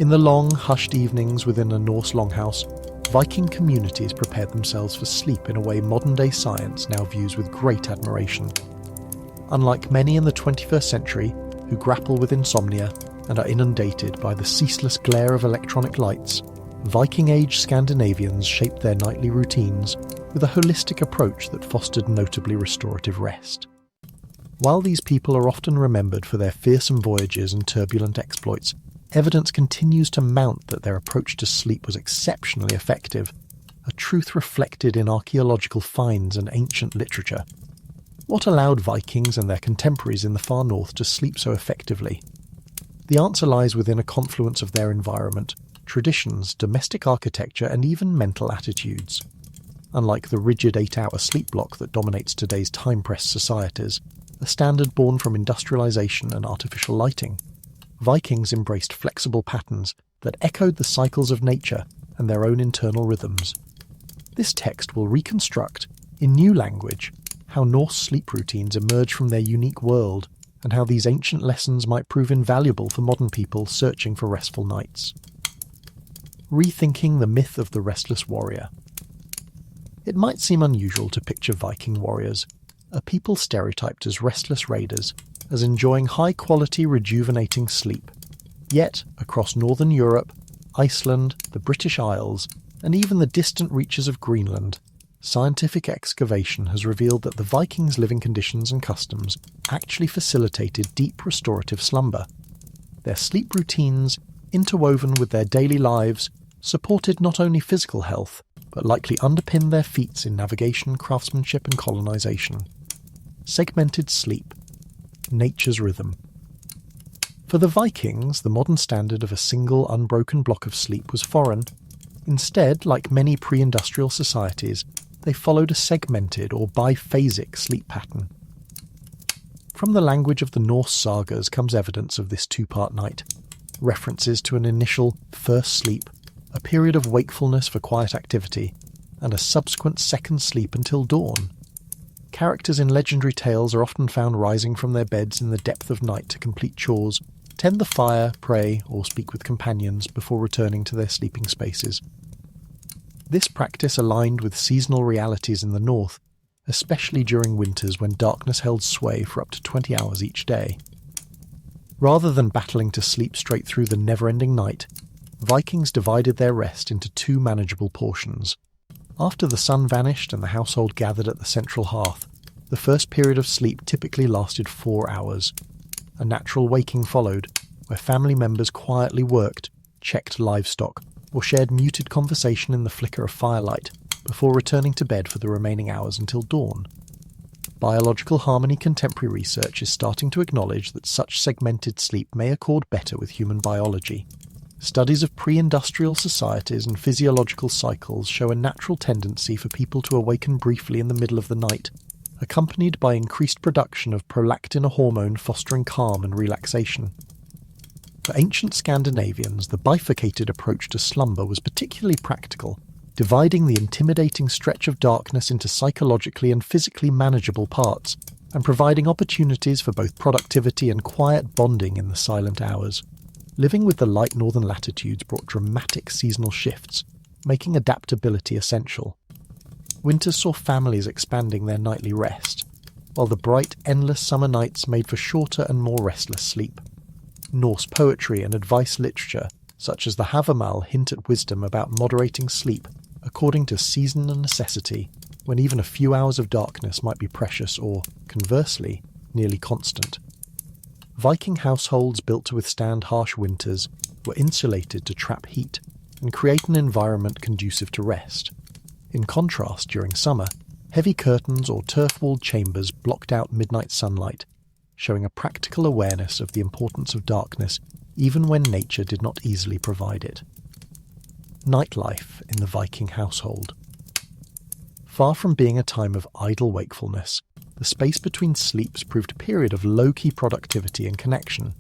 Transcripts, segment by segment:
In the long, hushed evenings within a Norse longhouse, Viking communities prepared themselves for sleep in a way modern-day science now views with great admiration. Unlike many in the 21st century who grapple with insomnia and are inundated by the ceaseless glare of electronic lights, Viking-age Scandinavians shaped their nightly routines with a holistic approach that fostered notably restorative rest. While these people are often remembered for their fearsome voyages and turbulent exploits, evidence continues to mount that their approach to sleep was exceptionally effective, a truth reflected in archaeological finds and ancient literature. What allowed Vikings and their contemporaries in the far north to sleep so effectively? The answer lies within a confluence of their environment, traditions, domestic architecture, and even mental attitudes. Unlike the rigid 8-hour sleep block that dominates today's time-pressed societies, a standard born from industrialization and artificial lighting, Vikings embraced flexible patterns that echoed the cycles of nature and their own internal rhythms. This text will reconstruct, in new language, how Norse sleep routines emerge from their unique world and how these ancient lessons might prove invaluable for modern people searching for restful nights. Rethinking the myth of the restless warrior. It might seem unusual to picture Viking warriors, a people stereotyped as restless raiders, as enjoying high-quality rejuvenating sleep. Yet, across northern Europe, Iceland, the British Isles, and even the distant reaches of Greenland, scientific excavation has revealed that the Vikings' living conditions and customs actually facilitated deep restorative slumber. Their sleep routines, interwoven with their daily lives, supported not only physical health, but likely underpinned their feats in navigation, craftsmanship, and colonization. Segmented sleep. Nature's rhythm. For the Vikings, the modern standard of a single unbroken block of sleep was foreign. Instead, like many pre-industrial societies, they followed a segmented or biphasic sleep pattern. From the language of the Norse sagas comes evidence of this two-part night, references to an initial first sleep, a period of wakefulness for quiet activity, and a subsequent second sleep until dawn. Characters in legendary tales are often found rising from their beds in the depth of night to complete chores, tend the fire, pray, or speak with companions before returning to their sleeping spaces. This practice aligned with seasonal realities in the north, especially during winters when darkness held sway for up to 20 hours each day. Rather than battling to sleep straight through the never-ending night, Vikings divided their rest into two manageable portions. After the sun vanished and the household gathered at the central hearth, the first period of sleep typically lasted 4 hours. A natural waking followed, where family members quietly worked, checked livestock, or shared muted conversation in the flicker of firelight, before returning to bed for the remaining hours until dawn. Biological harmony contemporary research is starting to acknowledge that such segmented sleep may accord better with human biology. Studies of pre-industrial societies and physiological cycles show a natural tendency for people to awaken briefly in the middle of the night, accompanied by increased production of prolactin, a hormone fostering calm and relaxation. For ancient Scandinavians, the bifurcated approach to slumber was particularly practical, dividing the intimidating stretch of darkness into psychologically and physically manageable parts, and providing opportunities for both productivity and quiet bonding in the silent hours. Living with the light northern latitudes brought dramatic seasonal shifts, making adaptability essential. Winters saw families expanding their nightly rest, while the bright, endless summer nights made for shorter and more restless sleep. Norse poetry and advice literature, such as the Herbal, hint at wisdom about moderating sleep according to season and necessity, when even a few hours of darkness might be precious or, conversely, nearly constant. Viking households built to withstand harsh winters were insulated to trap heat and create an environment conducive to rest. In contrast, during summer, heavy curtains or turf-walled chambers blocked out midnight sunlight, showing a practical awareness of the importance of darkness even when nature did not easily provide it. Nightlife in the Viking household. Far from being a time of idle wakefulness, the space between sleeps proved a period of low-key productivity and connection.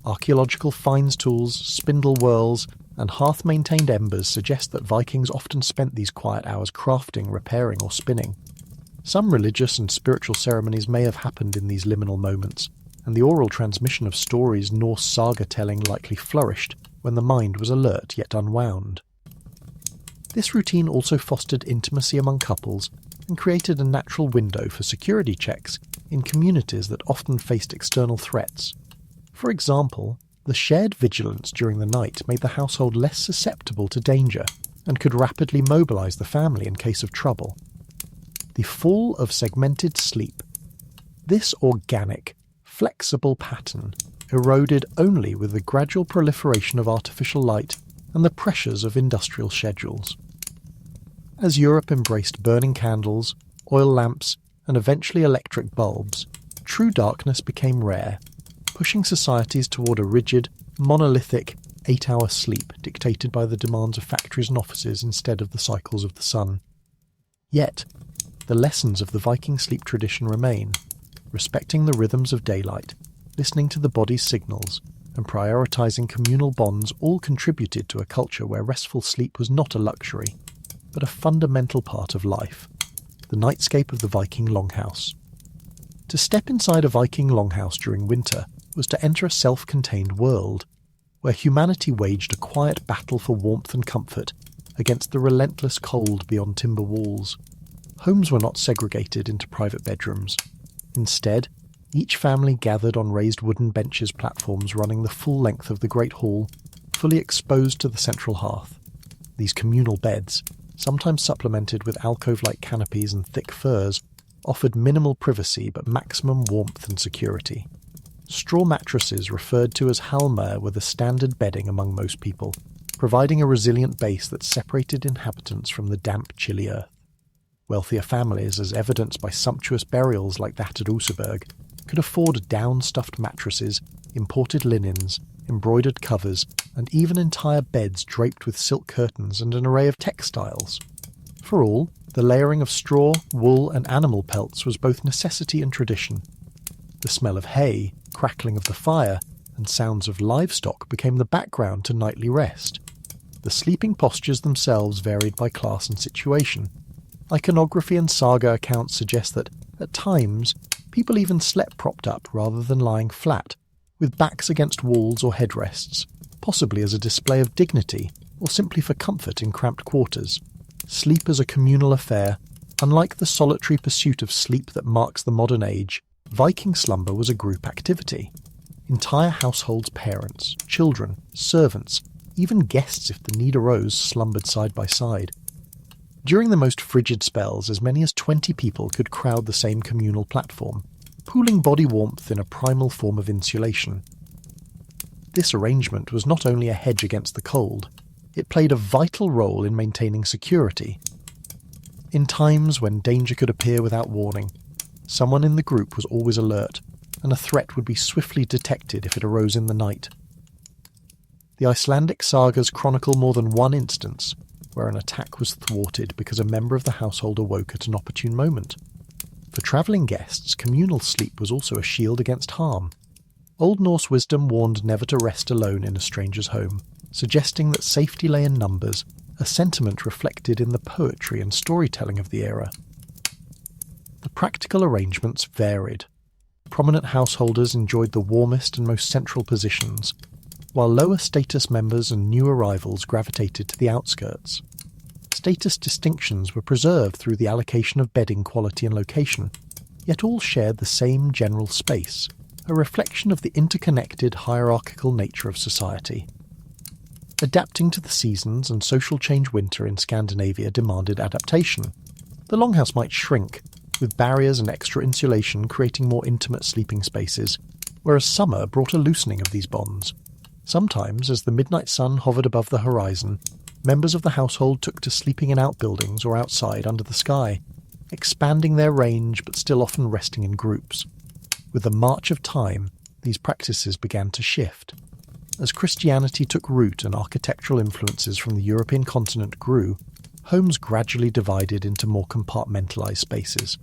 Archaeological finds tools, spindle whirls, and hearth-maintained embers suggest that Vikings often spent these quiet hours crafting, repairing, or spinning. Some religious and spiritual ceremonies may have happened in these liminal moments, and the oral transmission of stories Norse saga-telling likely flourished when the mind was alert yet unwound. This routine also fostered intimacy among couples and created a natural window for security checks in communities that often faced external threats. For example, the shared vigilance during the night made the household less susceptible to danger and could rapidly mobilize the family in case of trouble. The fall of segmented sleep. This organic, flexible pattern eroded only with the gradual proliferation of artificial light and the pressures of industrial schedules. As Europe embraced burning candles, oil lamps, and eventually electric bulbs, true darkness became rare, pushing societies toward a rigid, monolithic, 8-hour sleep dictated by the demands of factories and offices instead of the cycles of the sun. Yet, the lessons of the Viking sleep tradition remain, respecting the rhythms of daylight, listening to the body's signals, and prioritizing communal bonds all contributed to a culture where restful sleep was not a luxury, but a fundamental part of life, the nightscape of the Viking longhouse. To step inside a Viking longhouse during winter was to enter a self-contained world, where humanity waged a quiet battle for warmth and comfort against the relentless cold beyond timber walls. Homes were not segregated into private bedrooms. Instead, each family gathered on raised wooden benches platforms running the full length of the great hall, fully exposed to the central hearth. These communal beds, sometimes supplemented with alcove-like canopies and thick furs, offered minimal privacy but maximum warmth and security. Straw mattresses referred to as halmer were the standard bedding among most people, providing a resilient base that separated inhabitants from the damp, chilly earth. Wealthier families, as evidenced by sumptuous burials like that at Oseberg, could afford down-stuffed mattresses, imported linens, embroidered covers, and even entire beds draped with silk curtains and an array of textiles. For all, the layering of straw, wool, and animal pelts was both necessity and tradition. The smell of hay, crackling of the fire, and sounds of livestock became the background to nightly rest. The sleeping postures themselves varied by class and situation. Iconography and saga accounts suggest that, at times, people even slept propped up rather than lying flat, with backs against walls or headrests, possibly as a display of dignity or simply for comfort in cramped quarters. Sleep as a communal affair, unlike the solitary pursuit of sleep that marks the modern age, Viking slumber was a group activity. Entire households, parents, children, servants, even guests if the need arose, slumbered side by side. During the most frigid spells, as many as 20 people could crowd the same communal platform, pooling body warmth in a primal form of insulation. This arrangement was not only a hedge against the cold, it played a vital role in maintaining security. In times when danger could appear without warning, someone in the group was always alert, and a threat would be swiftly detected if it arose in the night. The Icelandic sagas chronicle more than one instance where an attack was thwarted because a member of the household awoke at an opportune moment. For travelling guests, communal sleep was also a shield against harm. Old Norse wisdom warned never to rest alone in a stranger's home, suggesting that safety lay in numbers, a sentiment reflected in the poetry and storytelling of the era. The practical arrangements varied. Prominent householders enjoyed the warmest and most central positions, while lower status members and new arrivals gravitated to the outskirts. Status distinctions were preserved through the allocation of bedding quality and location, yet all shared the same general space, a reflection of the interconnected hierarchical nature of society. Adapting to the seasons and social change, winter in Scandinavia demanded adaptation. The longhouse might shrink, with barriers and extra insulation creating more intimate sleeping spaces, whereas summer brought a loosening of these bonds. Sometimes, as the midnight sun hovered above the horizon, members of the household took to sleeping in outbuildings or outside under the sky, expanding their range but still often resting in groups. With the march of time, these practices began to shift. As Christianity took root and architectural influences from the European continent grew, homes gradually divided into more compartmentalized spaces.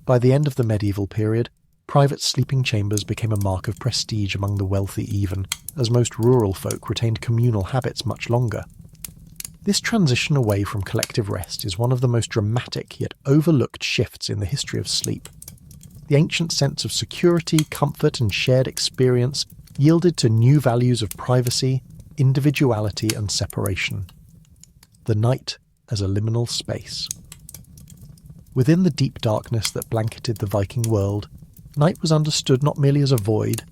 By the end of the medieval period, private sleeping chambers became a mark of prestige among the wealthy even, as most rural folk retained communal habits much longer. This transition away from collective rest is one of the most dramatic yet overlooked shifts in the history of sleep. The ancient sense of security, comfort, and shared experience yielded to new values of privacy, individuality and separation. The night as a liminal space. Within the deep darkness that blanketed the Viking world, night was understood not merely as a void,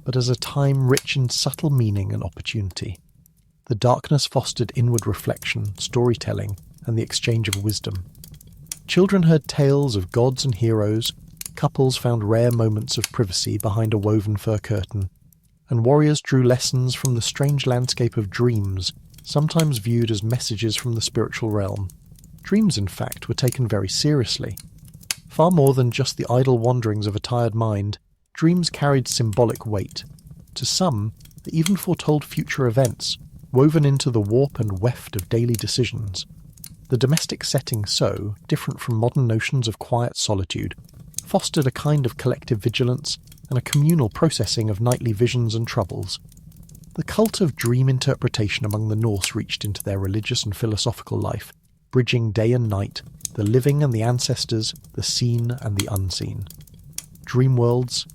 but as a time rich in subtle meaning and opportunity. The darkness fostered inward reflection, storytelling, and the exchange of wisdom. Children heard tales of gods and heroes, couples found rare moments of privacy behind a woven fur curtain, and warriors drew lessons from the strange landscape of dreams, sometimes viewed as messages from the spiritual realm. Dreams, in fact, were taken very seriously. Far more than just the idle wanderings of a tired mind, dreams carried symbolic weight. To some, they even foretold future events, woven into the warp and weft of daily decisions. The domestic setting so, different from modern notions of quiet solitude, fostered a kind of collective vigilance and a communal processing of nightly visions and troubles. The cult of dream interpretation among the Norse reached into their religious and philosophical life, bridging day and night, the living and the ancestors, the seen and the unseen. Dream worlds,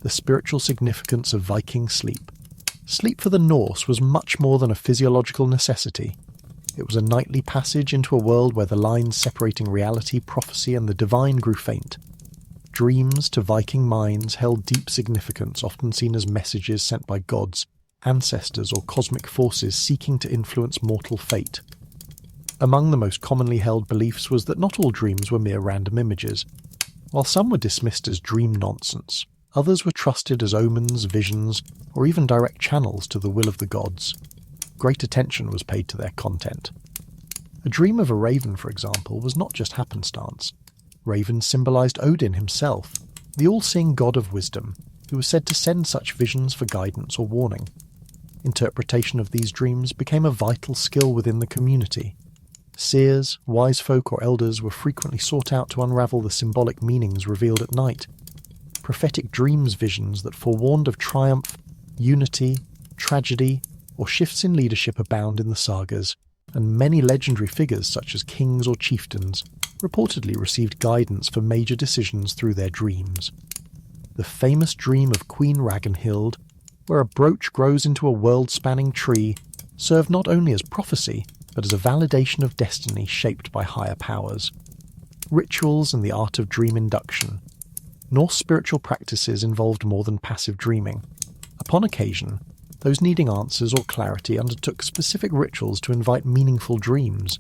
the spiritual significance of Viking sleep. Sleep for the Norse was much more than a physiological necessity. It was a nightly passage into a world where the lines separating reality, prophecy, and the divine grew faint. Dreams, to Viking minds, held deep significance, often seen as messages sent by gods, ancestors, or cosmic forces seeking to influence mortal fate. Among the most commonly held beliefs was that not all dreams were mere random images. While some were dismissed as dream nonsense, others were trusted as omens, visions, or even direct channels to the will of the gods. Great attention was paid to their content. A dream of a raven, for example, was not just happenstance. Ravens symbolized Odin himself, the all-seeing god of wisdom, who was said to send such visions for guidance or warning. Interpretation of these dreams became a vital skill within the community. Seers, wise folk, or elders were frequently sought out to unravel the symbolic meanings revealed at night. Prophetic dreams visions that forewarned of triumph, unity, tragedy, or shifts in leadership abound in the sagas, and many legendary figures such as kings or chieftains reportedly received guidance for major decisions through their dreams. The famous dream of Queen Ragnhild, where a brooch grows into a world-spanning tree, served not only as prophecy, but as a validation of destiny shaped by higher powers. Rituals and the art of dream induction. Norse spiritual practices involved more than passive dreaming. Upon occasion, those needing answers or clarity undertook specific rituals to invite meaningful dreams.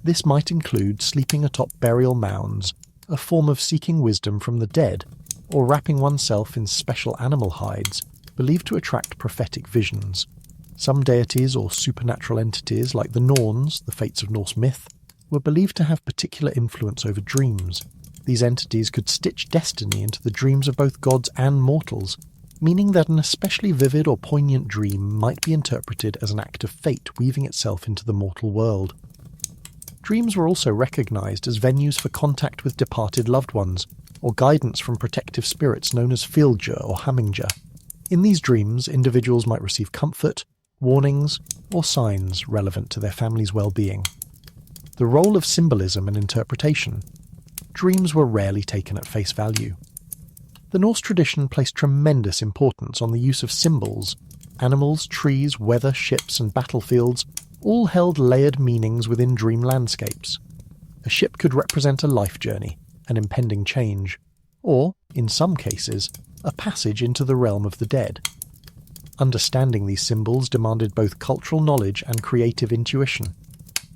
This might include sleeping atop burial mounds, a form of seeking wisdom from the dead, or wrapping oneself in special animal hides, believed to attract prophetic visions. Some deities or supernatural entities, like the Norns, the fates of Norse myth, were believed to have particular influence over dreams. These entities could stitch destiny into the dreams of both gods and mortals, meaning that an especially vivid or poignant dream might be interpreted as an act of fate weaving itself into the mortal world. Dreams were also recognized as venues for contact with departed loved ones, or guidance from protective spirits known as fylgja or hamingja. In these dreams, individuals might receive comfort, warnings, or signs relevant to their family's well-being. The role of symbolism and interpretation. Dreams were rarely taken at face value. The Norse tradition placed tremendous importance on the use of symbols. Animals, trees, weather, ships, and battlefields all held layered meanings within dream landscapes. A ship could represent a life journey, an impending change, or, in some cases, a passage into the realm of the dead. Understanding these symbols demanded both cultural knowledge and creative intuition.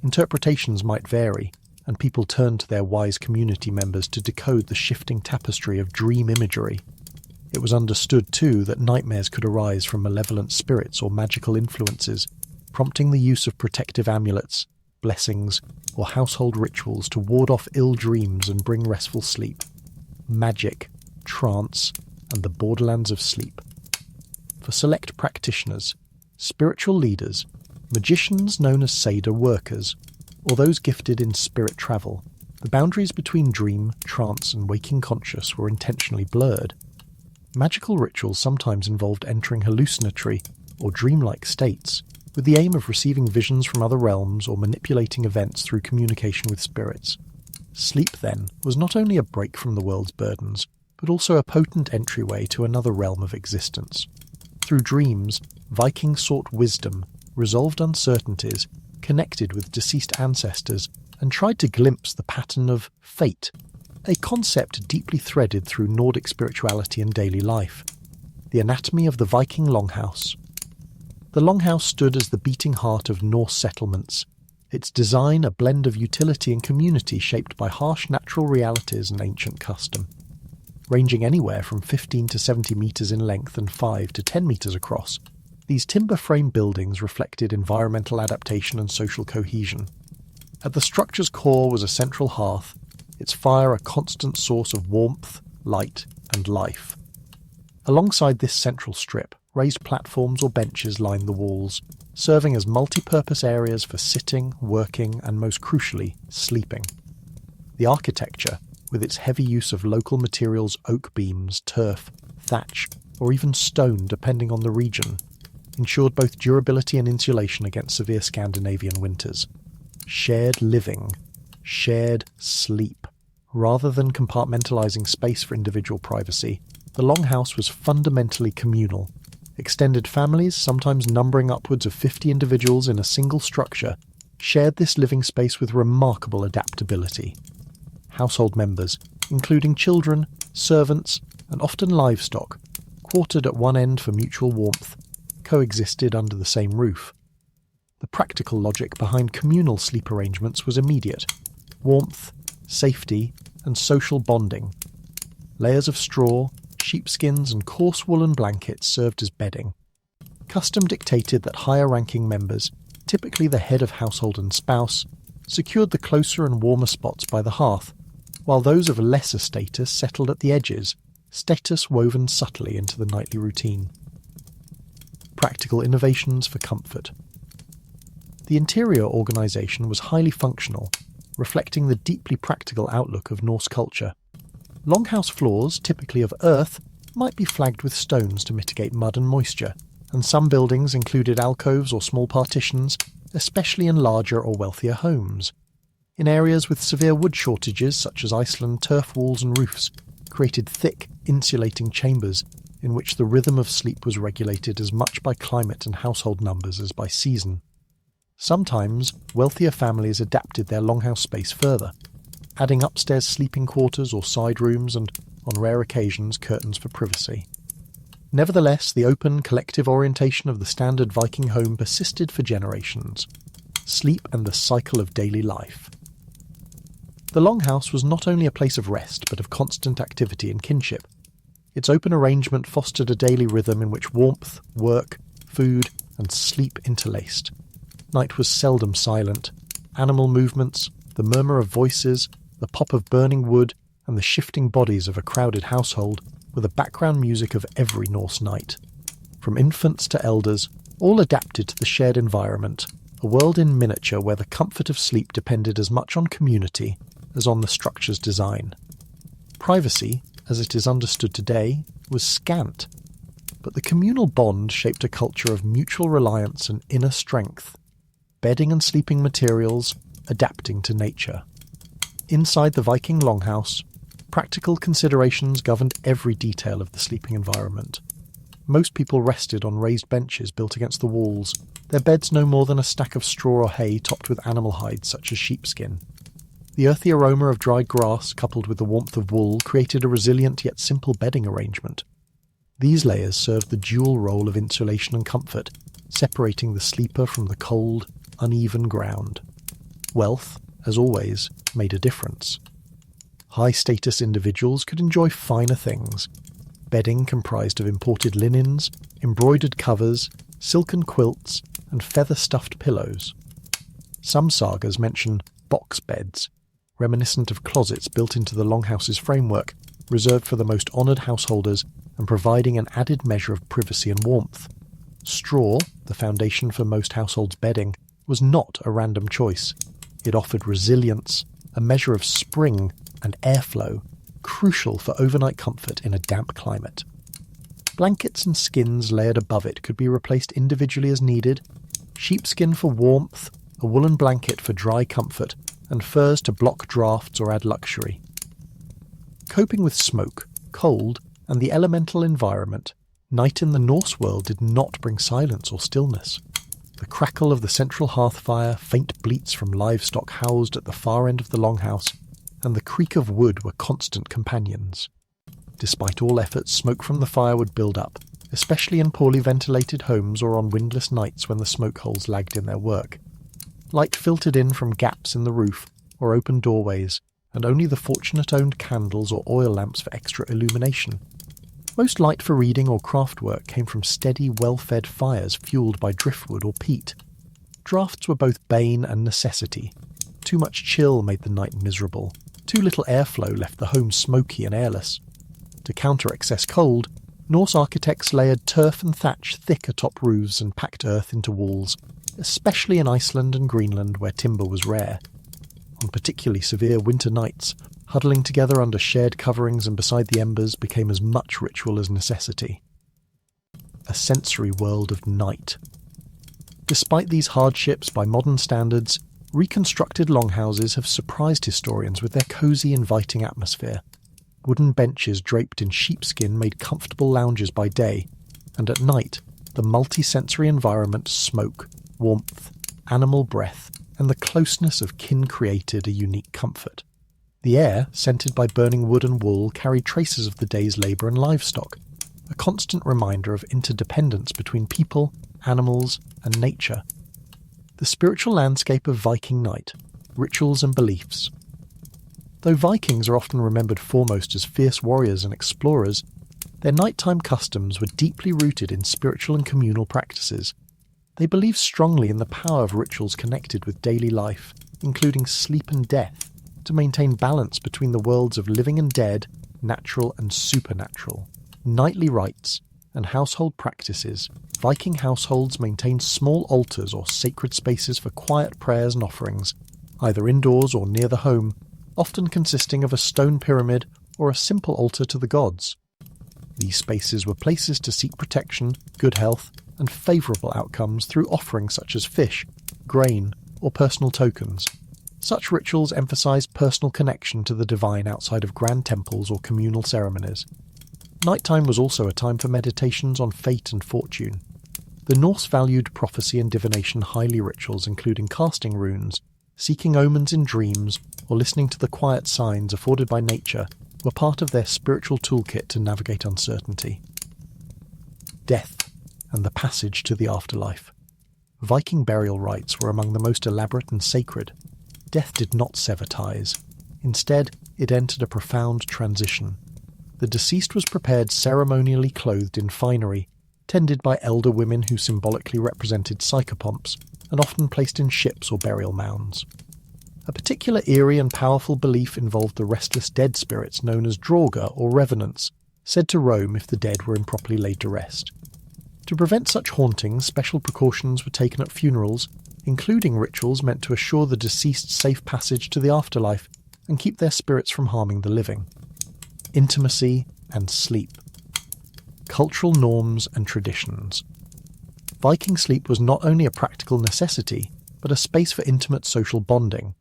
Interpretations might vary, and people turned to their wise community members to decode the shifting tapestry of dream imagery. It was understood, too, that nightmares could arise from malevolent spirits or magical influences, prompting the use of protective amulets, blessings, or household rituals to ward off ill dreams and bring restful sleep. Magic, trance, and the borderlands of sleep. For select practitioners, spiritual leaders, magicians known as Seder workers, or those gifted in spirit travel, the boundaries between dream, trance, and waking conscious were intentionally blurred. Magical rituals sometimes involved entering hallucinatory or dreamlike states, with the aim of receiving visions from other realms or manipulating events through communication with spirits. Sleep, then, was not only a break from the world's burdens, but also a potent entryway to another realm of existence. Through dreams, Vikings sought wisdom, resolved uncertainties, connected with deceased ancestors, and tried to glimpse the pattern of fate, a concept deeply threaded through Nordic spirituality and daily life. The anatomy of the Viking longhouse. The longhouse stood as the beating heart of Norse settlements, its design a blend of utility and community shaped by harsh natural realities and ancient custom. Ranging anywhere from 15 to 70 metres in length and 5 to 10 metres across, these timber frame buildings reflected environmental adaptation and social cohesion. At the structure's core was a central hearth, its fire a constant source of warmth, light, and life. Alongside this central strip, raised platforms or benches lined the walls, serving as multi-purpose areas for sitting, working, and most crucially, sleeping. The architecture, with its heavy use of local materials, oak beams, turf, thatch, or even stone depending on the region, ensured both durability and insulation against severe Scandinavian winters. Shared living, shared sleep. Rather than compartmentalizing space for individual privacy, the longhouse was fundamentally communal. Extended families, sometimes numbering upwards of 50 individuals in a single structure, shared this living space with remarkable adaptability. Household members, including children, servants, and often livestock, quartered at one end for mutual warmth, coexisted under the same roof. The practical logic behind communal sleep arrangements was immediate: warmth, safety, and social bonding. Layers of straw, sheepskins, and coarse woolen blankets served as bedding. Custom dictated that higher-ranking members, typically the head of household and spouse, secured the closer and warmer spots by the hearth, while those of lesser status settled at the edges, status woven subtly into the nightly routine. Practical innovations for comfort. The interior organisation was highly functional, reflecting the deeply practical outlook of Norse culture. Longhouse floors, typically of earth, might be flagged with stones to mitigate mud and moisture, and some buildings included alcoves or small partitions, especially in larger or wealthier homes. In areas with severe wood shortages, such as Iceland, turf walls and roofs created thick, insulating chambers in which the rhythm of sleep was regulated as much by climate and household numbers as by season. Sometimes, wealthier families adapted their longhouse space further, adding upstairs sleeping quarters or side rooms and, on rare occasions, curtains for privacy. Nevertheless, the open, collective orientation of the standard Viking home persisted for generations. Sleep and the cycle of daily life. The longhouse was not only a place of rest, but of constant activity and kinship. Its open arrangement fostered a daily rhythm in which warmth, work, food, and sleep interlaced. Night was seldom silent. Animal movements, the murmur of voices, the pop of burning wood, and the shifting bodies of a crowded household were the background music of every Norse night. From infants to elders, all adapted to the shared environment, a world in miniature where the comfort of sleep depended as much on community as on the structure's design. Privacy, as it is understood today, was scant, but the communal bond shaped a culture of mutual reliance and inner strength, bedding and sleeping materials adapting to nature. Inside the Viking longhouse, practical considerations governed every detail of the sleeping environment. Most people rested on raised benches built against the walls, their beds no more than a stack of straw or hay topped with animal hides such as sheepskin. The earthy aroma of dried grass, coupled with the warmth of wool, created a resilient yet simple bedding arrangement. These layers served the dual role of insulation and comfort, separating the sleeper from the cold, uneven ground. Wealth, as always, made a difference. High-status individuals could enjoy finer things. Bedding comprised of imported linens, embroidered covers, silken quilts, and feather-stuffed pillows. Some sagas mention box beds, reminiscent of closets built into the longhouse's framework, reserved for the most honoured householders and providing an added measure of privacy and warmth. Straw, the foundation for most households' bedding, was not a random choice. It offered resilience, a measure of spring and airflow, crucial for overnight comfort in a damp climate. Blankets and skins layered above it could be replaced individually as needed: sheepskin for warmth, a woolen blanket for dry comfort, and furs to block drafts or add luxury. Coping with smoke, cold, and the elemental environment, night in the Norse world did not bring silence or stillness. The crackle of the central hearth fire, faint bleats from livestock housed at the far end of the longhouse, and the creak of wood were constant companions. Despite all efforts, smoke from the fire would build up, especially in poorly ventilated homes or on windless nights when the smoke holes lagged in their work. Light filtered in from gaps in the roof or open doorways, and only the fortunate owned candles or oil lamps for extra illumination. Most light for reading or craft work came from steady, well-fed fires fueled by driftwood or peat. Drafts were both bane and necessity. Too much chill made the night miserable. Too little airflow left the home smoky and airless. To counter excess cold, Norse architects layered turf and thatch thick atop roofs and packed earth into walls, especially in Iceland and Greenland where timber was rare. On particularly severe winter nights, huddling together under shared coverings and beside the embers became as much ritual as necessity. A sensory world of night. Despite these hardships by modern standards, reconstructed longhouses have surprised historians with their cosy, inviting atmosphere. Wooden benches draped in sheepskin made comfortable lounges by day, and at night, the multi-sensory environment, smoke, warmth, animal breath, and the closeness of kin created a unique comfort. The air, scented by burning wood and wool, carried traces of the day's labour and livestock, a constant reminder of interdependence between people, animals, and nature. The spiritual landscape of Viking night, rituals and beliefs. Though Vikings are often remembered foremost as fierce warriors and explorers, their nighttime customs were deeply rooted in spiritual and communal practices. They believed strongly in the power of rituals connected with daily life, including sleep and death, to maintain balance between the worlds of living and dead, natural and supernatural. Nightly rites and household practices, Viking households maintained small altars or sacred spaces for quiet prayers and offerings, either indoors or near the home, often consisting of a stone pyramid or a simple altar to the gods. These spaces were places to seek protection, good health, and favourable outcomes through offerings such as fish, grain, or personal tokens. Such rituals emphasized personal connection to the divine outside of grand temples or communal ceremonies. Nighttime was also a time for meditations on fate and fortune. The Norse valued prophecy and divination highly. Rituals including casting runes, seeking omens in dreams, or listening to the quiet signs afforded by nature were part of their spiritual toolkit to navigate uncertainty. Death and the passage to the afterlife. Viking burial rites were among the most elaborate and sacred. Death did not sever ties. Instead, it entered a profound transition. The deceased was prepared ceremonially clothed in finery, tended by elder women who symbolically represented psychopomps, and often placed in ships or burial mounds. A particular eerie and powerful belief involved the restless dead spirits known as Draugr or revenants, said to roam if the dead were improperly laid to rest. To prevent such hauntings, special precautions were taken at funerals, including rituals meant to assure the deceased's safe passage to the afterlife and keep their spirits from harming the living. Intimacy and sleep. Cultural norms and traditions. Viking sleep was not only a practical necessity, but a space for intimate social bonding.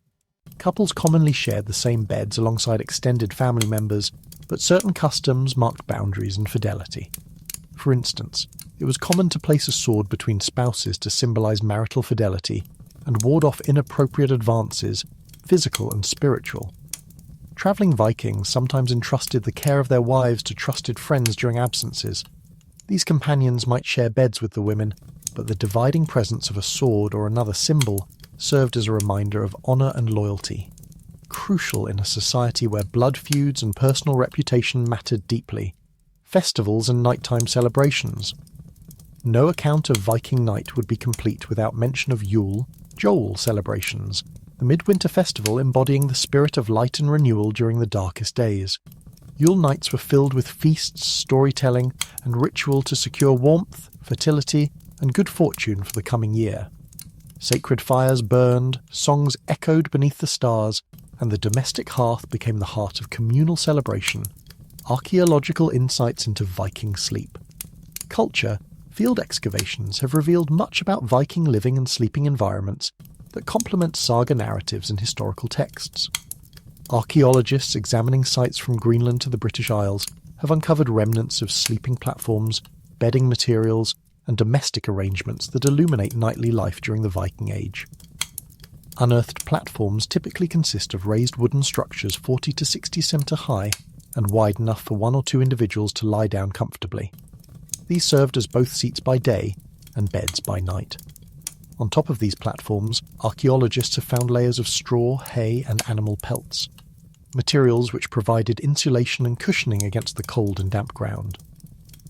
Couples commonly shared the same beds alongside extended family members, but certain customs marked boundaries and fidelity. For instance, it was common to place a sword between spouses to symbolize marital fidelity and ward off inappropriate advances, physical and spiritual. Traveling Vikings sometimes entrusted the care of their wives to trusted friends during absences. These companions might share beds with the women, but the dividing presence of a sword or another symbol served as a reminder of honour and loyalty. Crucial in a society where blood feuds and personal reputation mattered deeply. Festivals and nighttime celebrations. No account of Viking night would be complete without mention of Yule, Joel celebrations, the midwinter festival embodying the spirit of light and renewal during the darkest days. Yule nights were filled with feasts, storytelling, and ritual to secure warmth, fertility, and good fortune for the coming year. Sacred fires burned, songs echoed beneath the stars, and the domestic hearth became the heart of communal celebration. Archaeological insights into Viking sleep. Culture. Field excavations have revealed much about Viking living and sleeping environments that complement saga narratives and historical texts. Archaeologists examining sites from Greenland to the British Isles have uncovered remnants of sleeping platforms, bedding materials, and domestic arrangements that illuminate nightly life during the Viking Age. Unearthed platforms typically consist of raised wooden structures 40 to 60 cm high and wide enough for one or two individuals to lie down comfortably. These served as both seats by day and beds by night. On top of these platforms, archaeologists have found layers of straw, hay and animal pelts, materials which provided insulation and cushioning against the cold and damp ground.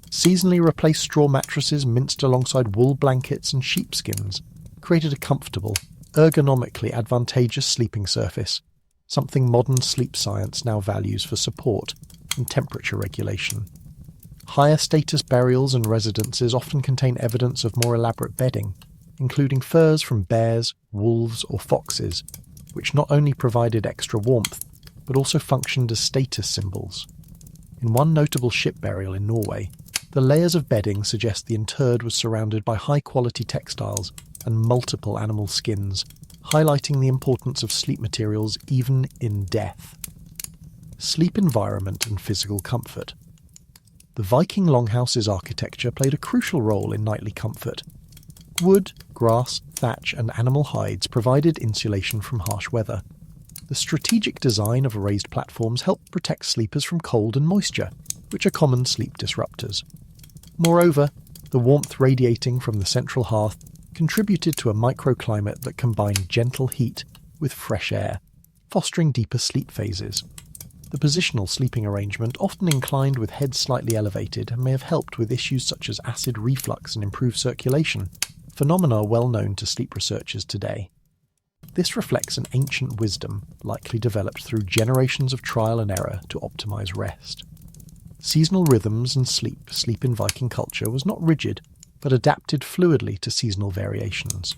Seasonally replaced straw mattresses minced alongside wool blankets and sheepskins created a comfortable, ergonomically advantageous sleeping surface, something modern sleep science now values for support and temperature regulation. Higher status burials and residences often contain evidence of more elaborate bedding, including furs from bears, wolves or foxes, which not only provided extra warmth, but also functioned as status symbols. In one notable ship burial in Norway, the layers of bedding suggest the interred was surrounded by high-quality textiles and multiple animal skins, highlighting the importance of sleep materials even in death. Sleep environment and physical comfort. The Viking longhouse's architecture played a crucial role in nightly comfort. Wood, grass, thatch and animal hides provided insulation from harsh weather. The strategic design of raised platforms helped protect sleepers from cold and moisture, which are common sleep disruptors. Moreover, the warmth radiating from the central hearth contributed to a microclimate that combined gentle heat with fresh air, fostering deeper sleep phases. The positional sleeping arrangement, often inclined with heads slightly elevated, may have helped with issues such as acid reflux and improved circulation, phenomena well known to sleep researchers today. This reflects an ancient wisdom likely developed through generations of trial and error to optimize rest. Seasonal rhythms and sleep in Viking culture was not rigid, but adapted fluidly to seasonal variations.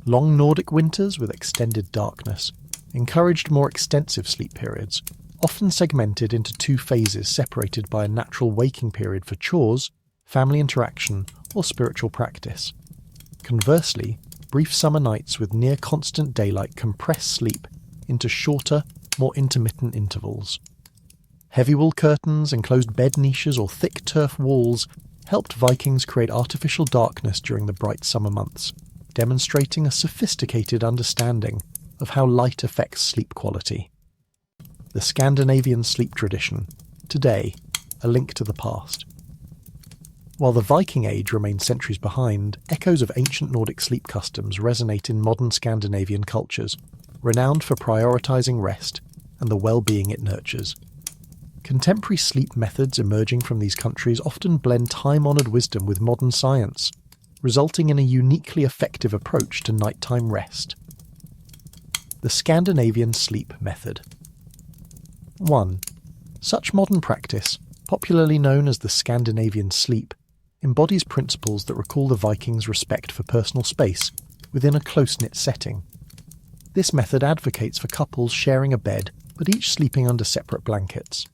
Long Nordic winters with extended darkness encouraged more extensive sleep periods, often segmented into two phases separated by a natural waking period for chores, family interaction, or spiritual practice. Conversely, brief summer nights with near-constant daylight compress sleep into shorter, more intermittent intervals. Heavy wool curtains, enclosed bed niches, or thick turf walls helped Vikings create artificial darkness during the bright summer months, demonstrating a sophisticated understanding of how light affects sleep quality. The Scandinavian sleep tradition, today a link to the past. While the Viking Age remains centuries behind, echoes of ancient Nordic sleep customs resonate in modern Scandinavian cultures, renowned for prioritizing rest and the well-being it nurtures. Contemporary sleep methods emerging from these countries often blend time-honoured wisdom with modern science, resulting in a uniquely effective approach to nighttime rest. The Scandinavian sleep method. 1. Such modern practice, popularly known as the Scandinavian sleep, embodies principles that recall the Vikings' respect for personal space within a close-knit setting. This method advocates for couples sharing a bed, but each sleeping under separate blankets.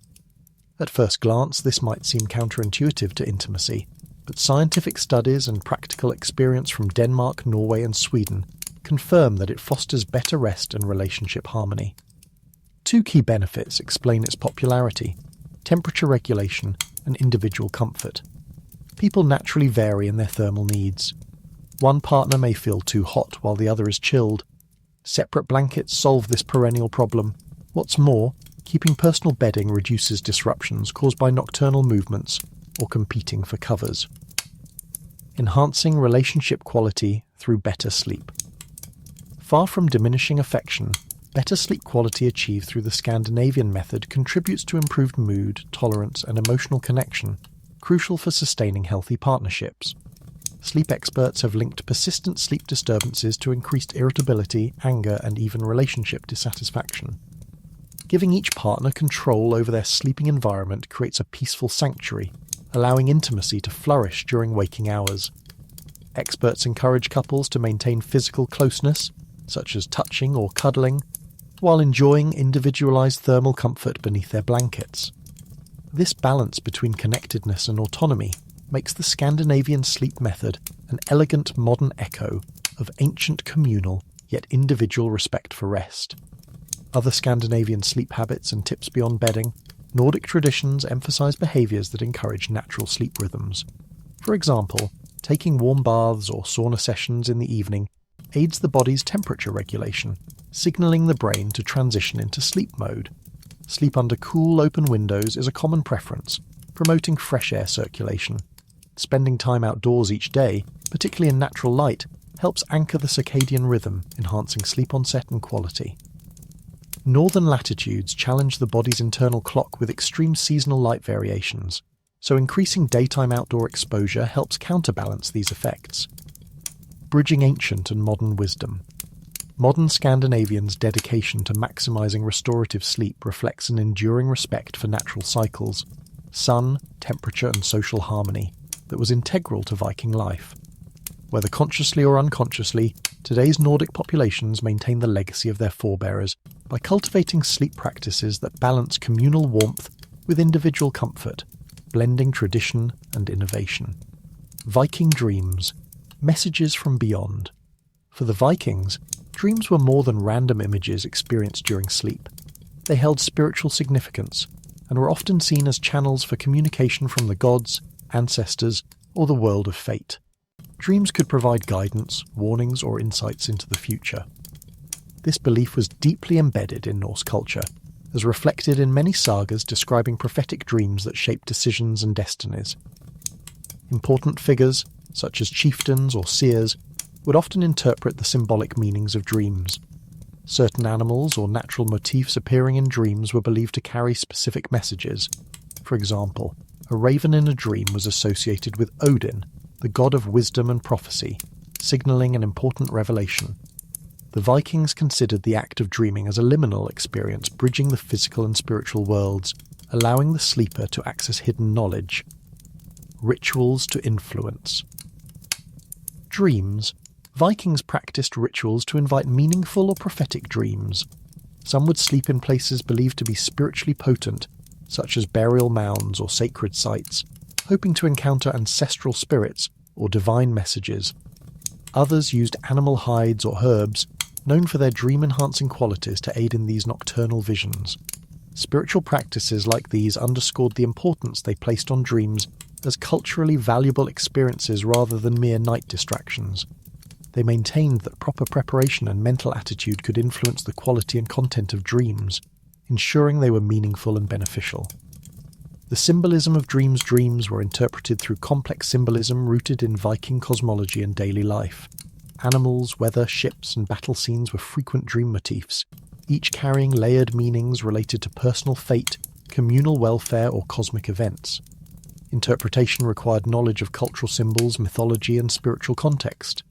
At first glance, this might seem counterintuitive to intimacy, but scientific studies and practical experience from Denmark, Norway and Sweden confirm that it fosters better rest and relationship harmony. Two key benefits explain its popularity: temperature regulation and individual comfort. People naturally vary in their thermal needs. One partner may feel too hot while the other is chilled. Separate blankets solve this perennial problem. What's more, keeping personal bedding reduces disruptions caused by nocturnal movements or competing for covers. Enhancing relationship quality through better sleep. Far from diminishing affection, better sleep quality achieved through the Scandinavian method contributes to improved mood, tolerance, and emotional connection, crucial for sustaining healthy partnerships. Sleep experts have linked persistent sleep disturbances to increased irritability, anger, and even relationship dissatisfaction. Giving each partner control over their sleeping environment creates a peaceful sanctuary, allowing intimacy to flourish during waking hours. Experts encourage couples to maintain physical closeness, such as touching or cuddling, while enjoying individualized thermal comfort beneath their blankets. This balance between connectedness and autonomy makes the Scandinavian sleep method an elegant modern echo of ancient communal yet individual respect for rest. Other Scandinavian sleep habits and tips beyond bedding, Nordic traditions emphasize behaviors that encourage natural sleep rhythms. For example, Taking warm baths or sauna sessions in the evening aids the body's temperature regulation, signalling the brain to transition into sleep mode. Sleep under cool, open windows is a common preference, promoting fresh air circulation. Spending time outdoors each day, particularly in natural light, helps anchor the circadian rhythm, enhancing sleep onset and quality. Northern latitudes challenge the body's internal clock with extreme seasonal light variations, so increasing daytime outdoor exposure helps counterbalance these effects. Bridging ancient and modern wisdom. Modern Scandinavians' dedication to maximising restorative sleep reflects an enduring respect for natural cycles, sun, temperature and social harmony that was integral to Viking life. Whether consciously or unconsciously, today's Nordic populations maintain the legacy of their forebearers by cultivating sleep practices that balance communal warmth with individual comfort, blending tradition and innovation. Viking dreams, messages from beyond. For the Vikings, dreams were more than random images experienced during sleep. They held spiritual significance and were often seen as channels for communication from the gods, ancestors, or the world of fate. Dreams could provide guidance, warnings, or insights into the future. This belief was deeply embedded in Norse culture, as reflected in many sagas describing prophetic dreams that shape decisions and destinies. Important figures, such as chieftains or seers, would often interpret the symbolic meanings of dreams. Certain animals or natural motifs appearing in dreams were believed to carry specific messages. For example, a raven in a dream was associated with Odin, the god of wisdom and prophecy, signalling an important revelation. The Vikings considered the act of dreaming as a liminal experience bridging the physical and spiritual worlds, allowing the sleeper to access hidden knowledge. Rituals to influence. Dreams. Vikings practiced rituals to invite meaningful or prophetic dreams. Some would sleep in places believed to be spiritually potent, such as burial mounds or sacred sites, hoping to encounter ancestral spirits or divine messages. Others used animal hides or herbs, known for their dream-enhancing qualities, to aid in these nocturnal visions. Spiritual practices like these underscored the importance they placed on dreams as culturally valuable experiences rather than mere night distractions. They maintained that proper preparation and mental attitude could influence the quality and content of dreams, ensuring they were meaningful and beneficial. The symbolism of dreams were interpreted through complex symbolism rooted in Viking cosmology and daily life. Animals, weather, ships, and battle scenes were frequent dream motifs, each carrying layered meanings related to personal fate, communal welfare, or cosmic events. Interpretation required knowledge of cultural symbols, mythology, and spiritual context.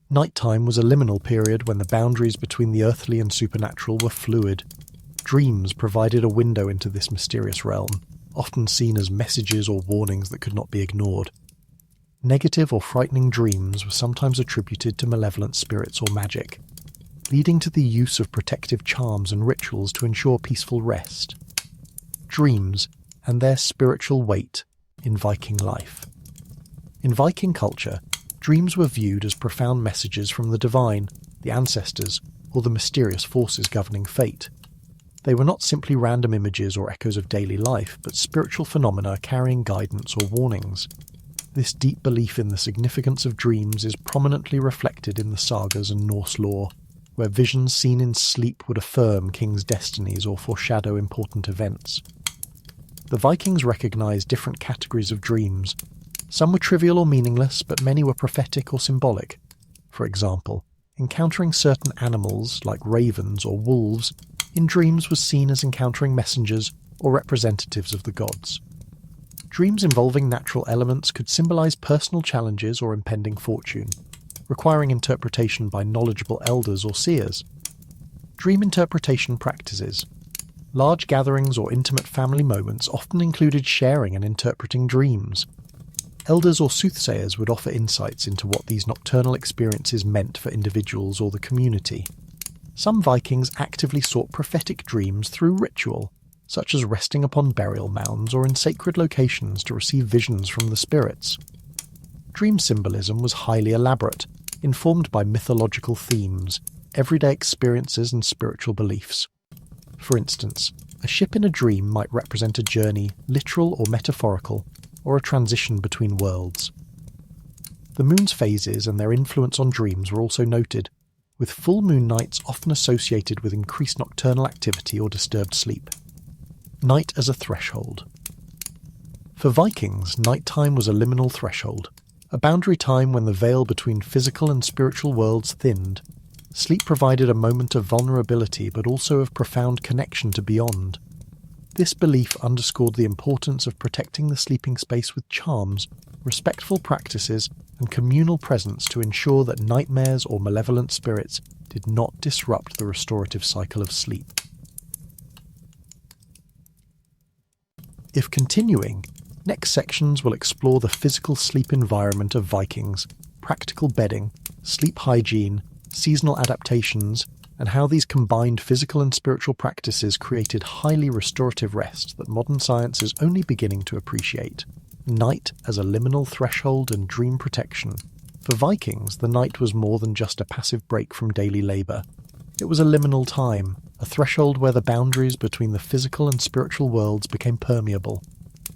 Nighttime was a liminal period when the boundaries between the earthly and supernatural were fluid. Dreams provided a window into this mysterious realm, often seen as messages or warnings that could not be ignored. Negative or frightening dreams were sometimes attributed to malevolent spirits or magic, leading to the use of protective charms and rituals to ensure peaceful rest. Dreams and their spiritual weight in Viking life. In Viking culture, dreams were viewed as profound messages from the divine, the ancestors, or the mysterious forces governing fate. They were not simply random images or echoes of daily life, but spiritual phenomena carrying guidance or warnings. This deep belief in the significance of dreams is prominently reflected in the sagas and Norse lore, where visions seen in sleep would affirm kings' destinies or foreshadow important events. The Vikings recognized different categories of dreams. Some were trivial or meaningless, but many were prophetic or symbolic. For example, encountering certain animals, like ravens or wolves, in dreams was seen as encountering messengers or representatives of the gods. Dreams involving natural elements could symbolize personal challenges or impending fortune, requiring interpretation by knowledgeable elders or seers. Dream interpretation practices. Large gatherings or intimate family moments often included sharing and interpreting dreams. Elders or soothsayers would offer insights into what these nocturnal experiences meant for individuals or the community. Some Vikings actively sought prophetic dreams through ritual, such as resting upon burial mounds or in sacred locations to receive visions from the spirits. Dream symbolism was highly elaborate, informed by mythological themes, everyday experiences and spiritual beliefs. For instance, a ship in a dream might represent a journey, literal or metaphorical, or a transition between worlds. The moon's phases and their influence on dreams were also noted, with full moon nights often associated with increased nocturnal activity or disturbed sleep. Night as a threshold. For Vikings, nighttime was a liminal threshold, a boundary time when the veil between physical and spiritual worlds thinned. Sleep provided a moment of vulnerability but also of profound connection to beyond. This belief underscored the importance of protecting the sleeping space with charms, respectful practices, and communal presence to ensure that nightmares or malevolent spirits did not disrupt the restorative cycle of sleep. If continuing, next sections will explore the physical sleep environment of Vikings, practical bedding, sleep hygiene, seasonal adaptations, and how these combined physical and spiritual practices created highly restorative rest that modern science is only beginning to appreciate. Night as a liminal threshold and dream protection. For Vikings, the night was more than just a passive break from daily labour. It was a liminal time, a threshold where the boundaries between the physical and spiritual worlds became permeable.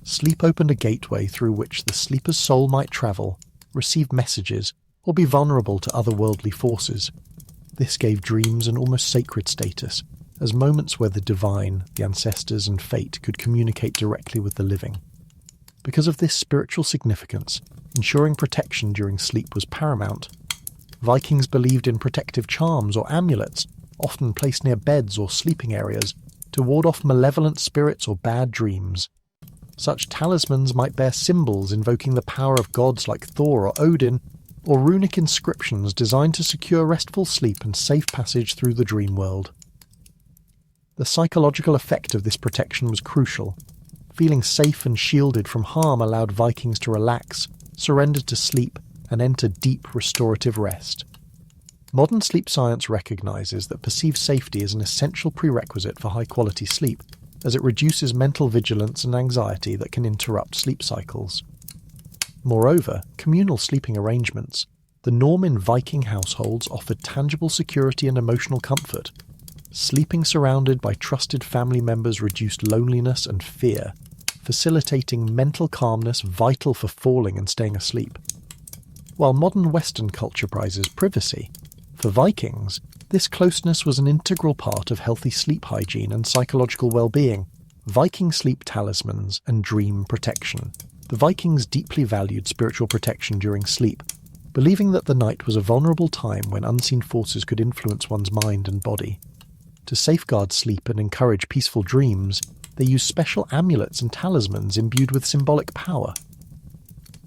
Sleep opened a gateway through which the sleeper's soul might travel, receive messages, or be vulnerable to otherworldly forces. This gave dreams an almost sacred status, as moments where the divine, the ancestors, and fate could communicate directly with the living. Because of this spiritual significance, ensuring protection during sleep was paramount. Vikings believed in protective charms or amulets, often placed near beds or sleeping areas, to ward off malevolent spirits or bad dreams. Such talismans might bear symbols invoking the power of gods like Thor or Odin, or runic inscriptions designed to secure restful sleep and safe passage through the dream world. The psychological effect of this protection was crucial. Feeling safe and shielded from harm allowed Vikings to relax, surrender to sleep, and enter deep restorative rest. Modern sleep science recognizes that perceived safety is an essential prerequisite for high-quality sleep, as it reduces mental vigilance and anxiety that can interrupt sleep cycles. Moreover, communal sleeping arrangements, the norm in Viking households, offered tangible security and emotional comfort. Sleeping surrounded by trusted family members reduced loneliness and fear, facilitating mental calmness vital for falling and staying asleep. While modern Western culture prizes privacy, for Vikings, this closeness was an integral part of healthy sleep hygiene and psychological well-being, Viking sleep talismans and dream protection. The Vikings deeply valued spiritual protection during sleep, believing that the night was a vulnerable time when unseen forces could influence one's mind and body. To safeguard sleep and encourage peaceful dreams, they used special amulets and talismans imbued with symbolic power.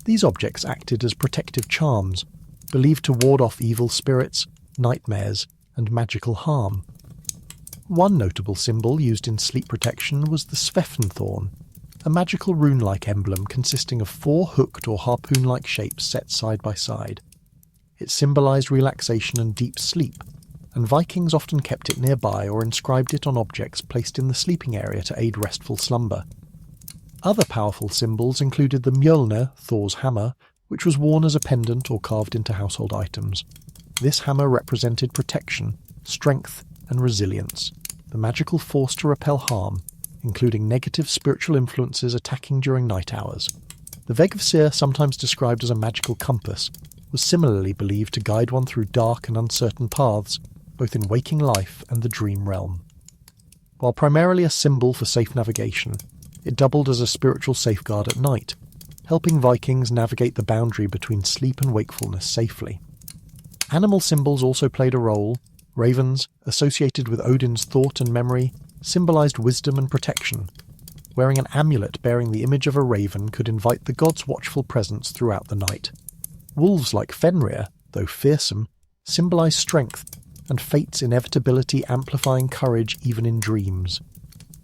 These objects acted as protective charms, believed to ward off evil spirits, nightmares, and magical harm. One notable symbol used in sleep protection was the Svefnthorn, a magical rune-like emblem consisting of 4 hooked or harpoon-like shapes set side by side. It symbolized relaxation and deep sleep, and Vikings often kept it nearby or inscribed it on objects placed in the sleeping area to aid restful slumber. Other powerful symbols included the Mjolnir, Thor's hammer, which was worn as a pendant or carved into household items. This hammer represented protection, strength, and resilience, the magical force to repel harm, including negative spiritual influences attacking during night hours. The Vegvsir, sometimes described as a magical compass, was similarly believed to guide one through dark and uncertain paths, both in waking life and the dream realm. While primarily a symbol for safe navigation, it doubled as a spiritual safeguard at night, helping Vikings navigate the boundary between sleep and wakefulness safely. Animal symbols also played a role. Ravens, associated with Odin's thought and memory, symbolized wisdom and protection. Wearing an amulet bearing the image of a raven could invite the god's watchful presence throughout the night. Wolves like Fenrir, though fearsome, symbolized strength, and fate's inevitability amplifying courage even in dreams.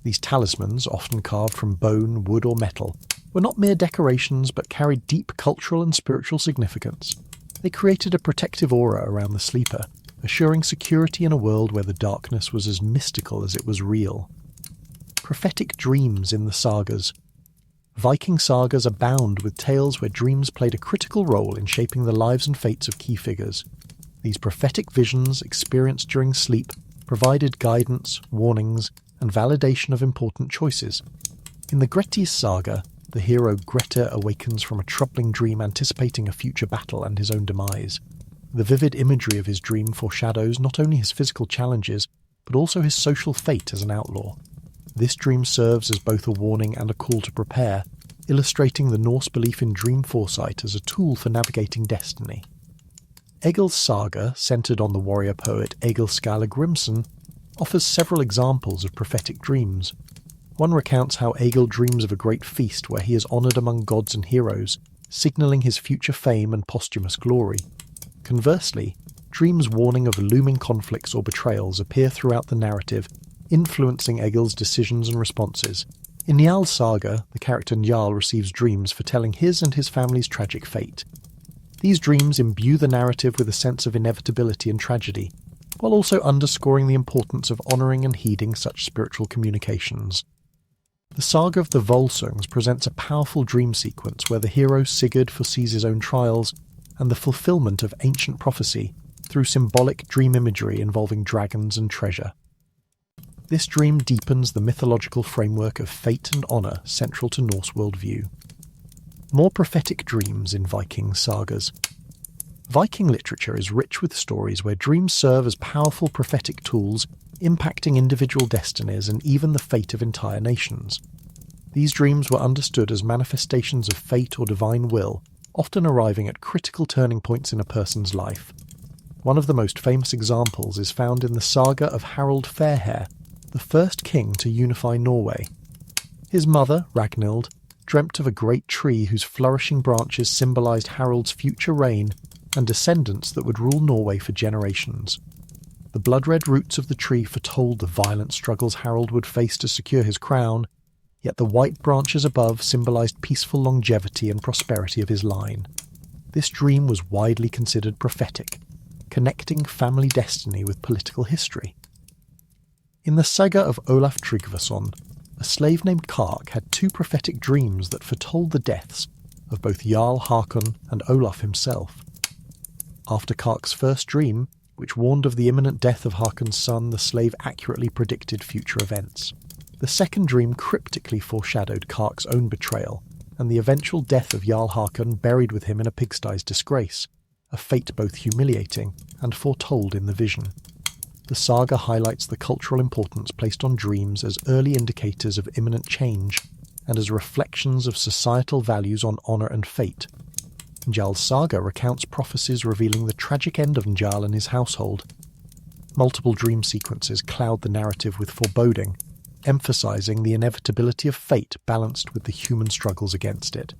These talismans, often carved from bone, wood or metal, were not mere decorations but carried deep cultural and spiritual significance. They created a protective aura around the sleeper, assuring security in a world where the darkness was as mystical as it was real. Prophetic dreams in the sagas. Viking sagas abound with tales where dreams played a critical role in shaping the lives and fates of key figures. These prophetic visions, experienced during sleep, provided guidance, warnings, and validation of important choices. In the Grettis saga, the hero Grettir awakens from a troubling dream anticipating a future battle and his own demise. The vivid imagery of his dream foreshadows not only his physical challenges, but also his social fate as an outlaw. This dream serves as both a warning and a call to prepare, illustrating the Norse belief in dream foresight as a tool for navigating destiny. Egil's saga, centred on the warrior poet Egil Skallagrimsson, offers several examples of prophetic dreams. One recounts how Egil dreams of a great feast where he is honoured among gods and heroes, signalling his future fame and posthumous glory. Conversely, dreams warning of looming conflicts or betrayals appear throughout the narrative, influencing Egil's decisions and responses. In Njal's saga, the character Njal receives dreams foretelling his and his family's tragic fate. These dreams imbue the narrative with a sense of inevitability and tragedy, while also underscoring the importance of honouring and heeding such spiritual communications. The saga of the Volsungs presents a powerful dream sequence where the hero Sigurd foresees his own trials and the fulfilment of ancient prophecy through symbolic dream imagery involving dragons and treasure. This dream deepens the mythological framework of fate and honour central to Norse worldview. More prophetic dreams in Viking sagas. Viking literature is rich with stories where dreams serve as powerful prophetic tools, impacting individual destinies and even the fate of entire nations. These dreams were understood as manifestations of fate or divine will, often arriving at critical turning points in a person's life. One of the most famous examples is found in the saga of Harald Fairhair, the first king to unify Norway. His mother, Ragnhild, dreamt of a great tree whose flourishing branches symbolised Harald's future reign and descendants that would rule Norway for generations. The blood-red roots of the tree foretold the violent struggles Harald would face to secure his crown, yet the white branches above symbolised peaceful longevity and prosperity of his line. This dream was widely considered prophetic, connecting family destiny with political history. In the saga of Olaf Tryggvason, a slave named Kark had two prophetic dreams that foretold the deaths of both Jarl Hakon and Olaf himself. After Kark's first dream, which warned of the imminent death of Hakon's son, the slave accurately predicted future events. The second dream cryptically foreshadowed Kark's own betrayal, and the eventual death of Jarl Hakon buried with him in a pigsty's disgrace, a fate both humiliating and foretold in the vision. The saga highlights the cultural importance placed on dreams as early indicators of imminent change, and as reflections of societal values on honour and fate. Njal's saga recounts prophecies revealing the tragic end of Njal and his household. Multiple dream sequences cloud the narrative with foreboding, emphasising the inevitability of fate balanced with the human struggles against it.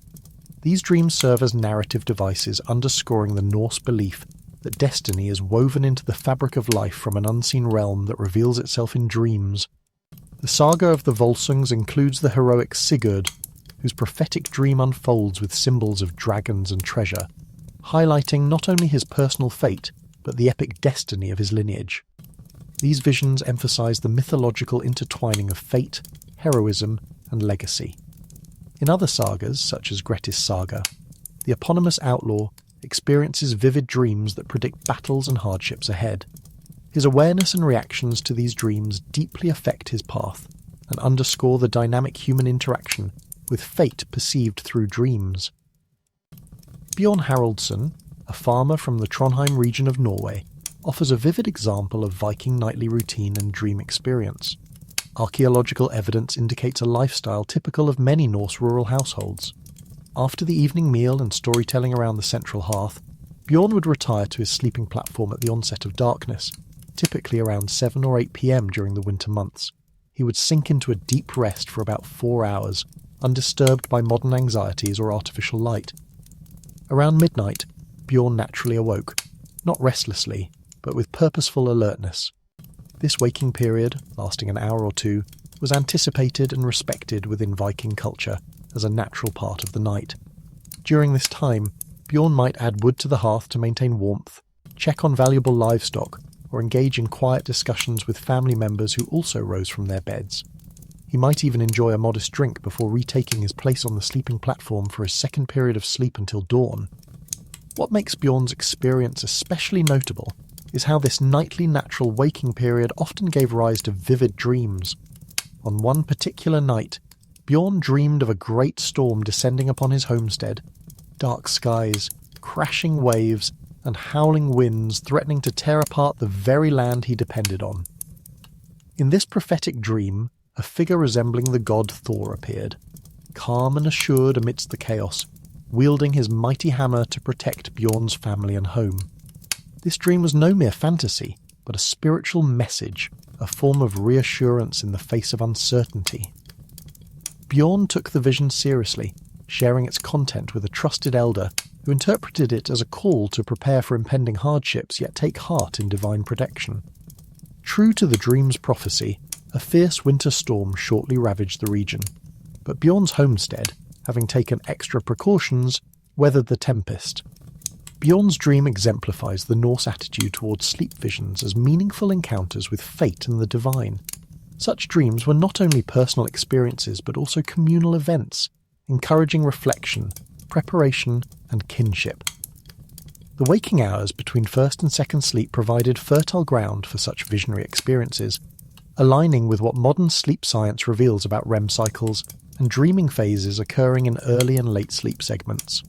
These dreams serve as narrative devices underscoring the Norse belief that destiny is woven into the fabric of life from an unseen realm that reveals itself in dreams. The saga of the Volsungs includes the heroic Sigurd, whose prophetic dream unfolds with symbols of dragons and treasure, highlighting not only his personal fate, but the epic destiny of his lineage. These visions emphasise the mythological intertwining of fate, heroism, and legacy. In other sagas, such as Grettir's saga, the eponymous outlaw experiences vivid dreams that predict battles and hardships ahead. His awareness and reactions to these dreams deeply affect his path and underscore the dynamic human interaction with fate perceived through dreams. Bjorn Haraldsson, a farmer from the Trondheim region of Norway, offers a vivid example of Viking nightly routine and dream experience. Archaeological evidence indicates a lifestyle typical of many Norse rural households. After the evening meal and storytelling around the central hearth, Bjorn would retire to his sleeping platform at the onset of darkness, typically around 7 or 8 p.m. during the winter months. He would sink into a deep rest for about 4 hours, undisturbed by modern anxieties or artificial light. Around midnight, Bjorn naturally awoke, not restlessly, but with purposeful alertness. This waking period, lasting an hour or two, was anticipated and respected within Viking culture as a natural part of the night. During this time, Bjorn might add wood to the hearth to maintain warmth, check on valuable livestock, or engage in quiet discussions with family members who also rose from their beds. He might even enjoy a modest drink before retaking his place on the sleeping platform for his second period of sleep until dawn. What makes Bjorn's experience especially notable is how this nightly natural waking period often gave rise to vivid dreams. On one particular night, Bjorn dreamed of a great storm descending upon his homestead, dark skies, crashing waves, and howling winds threatening to tear apart the very land he depended on. In this prophetic dream, a figure resembling the god Thor appeared, calm and assured amidst the chaos, wielding his mighty hammer to protect Bjorn's family and home. This dream was no mere fantasy, but a spiritual message, a form of reassurance in the face of uncertainty. Bjorn took the vision seriously, sharing its content with a trusted elder who interpreted it as a call to prepare for impending hardships yet take heart in divine protection. True to the dream's prophecy, a fierce winter storm shortly ravaged the region, but Bjorn's homestead, having taken extra precautions, weathered the tempest. Bjorn's dream exemplifies the Norse attitude towards sleep visions as meaningful encounters with fate and the divine. Such dreams were not only personal experiences but also communal events, encouraging reflection, preparation, and kinship. The waking hours between first and second sleep provided fertile ground for such visionary experiences, aligning with what modern sleep science reveals about REM cycles and dreaming phases occurring in early and late sleep segments.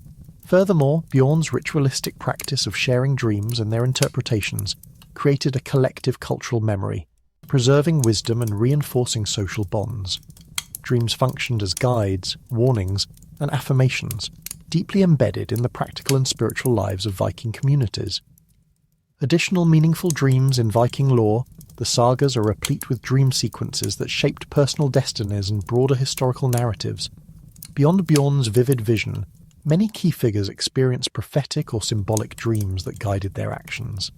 Furthermore, Bjorn's ritualistic practice of sharing dreams and their interpretations created a collective cultural memory, preserving wisdom and reinforcing social bonds. Dreams functioned as guides, warnings, and affirmations, deeply embedded in the practical and spiritual lives of Viking communities. Additional meaningful dreams in Viking lore, the sagas are replete with dream sequences that shaped personal destinies and broader historical narratives. Beyond Bjorn's vivid vision, many key figures experienced prophetic or symbolic dreams that guided their actions.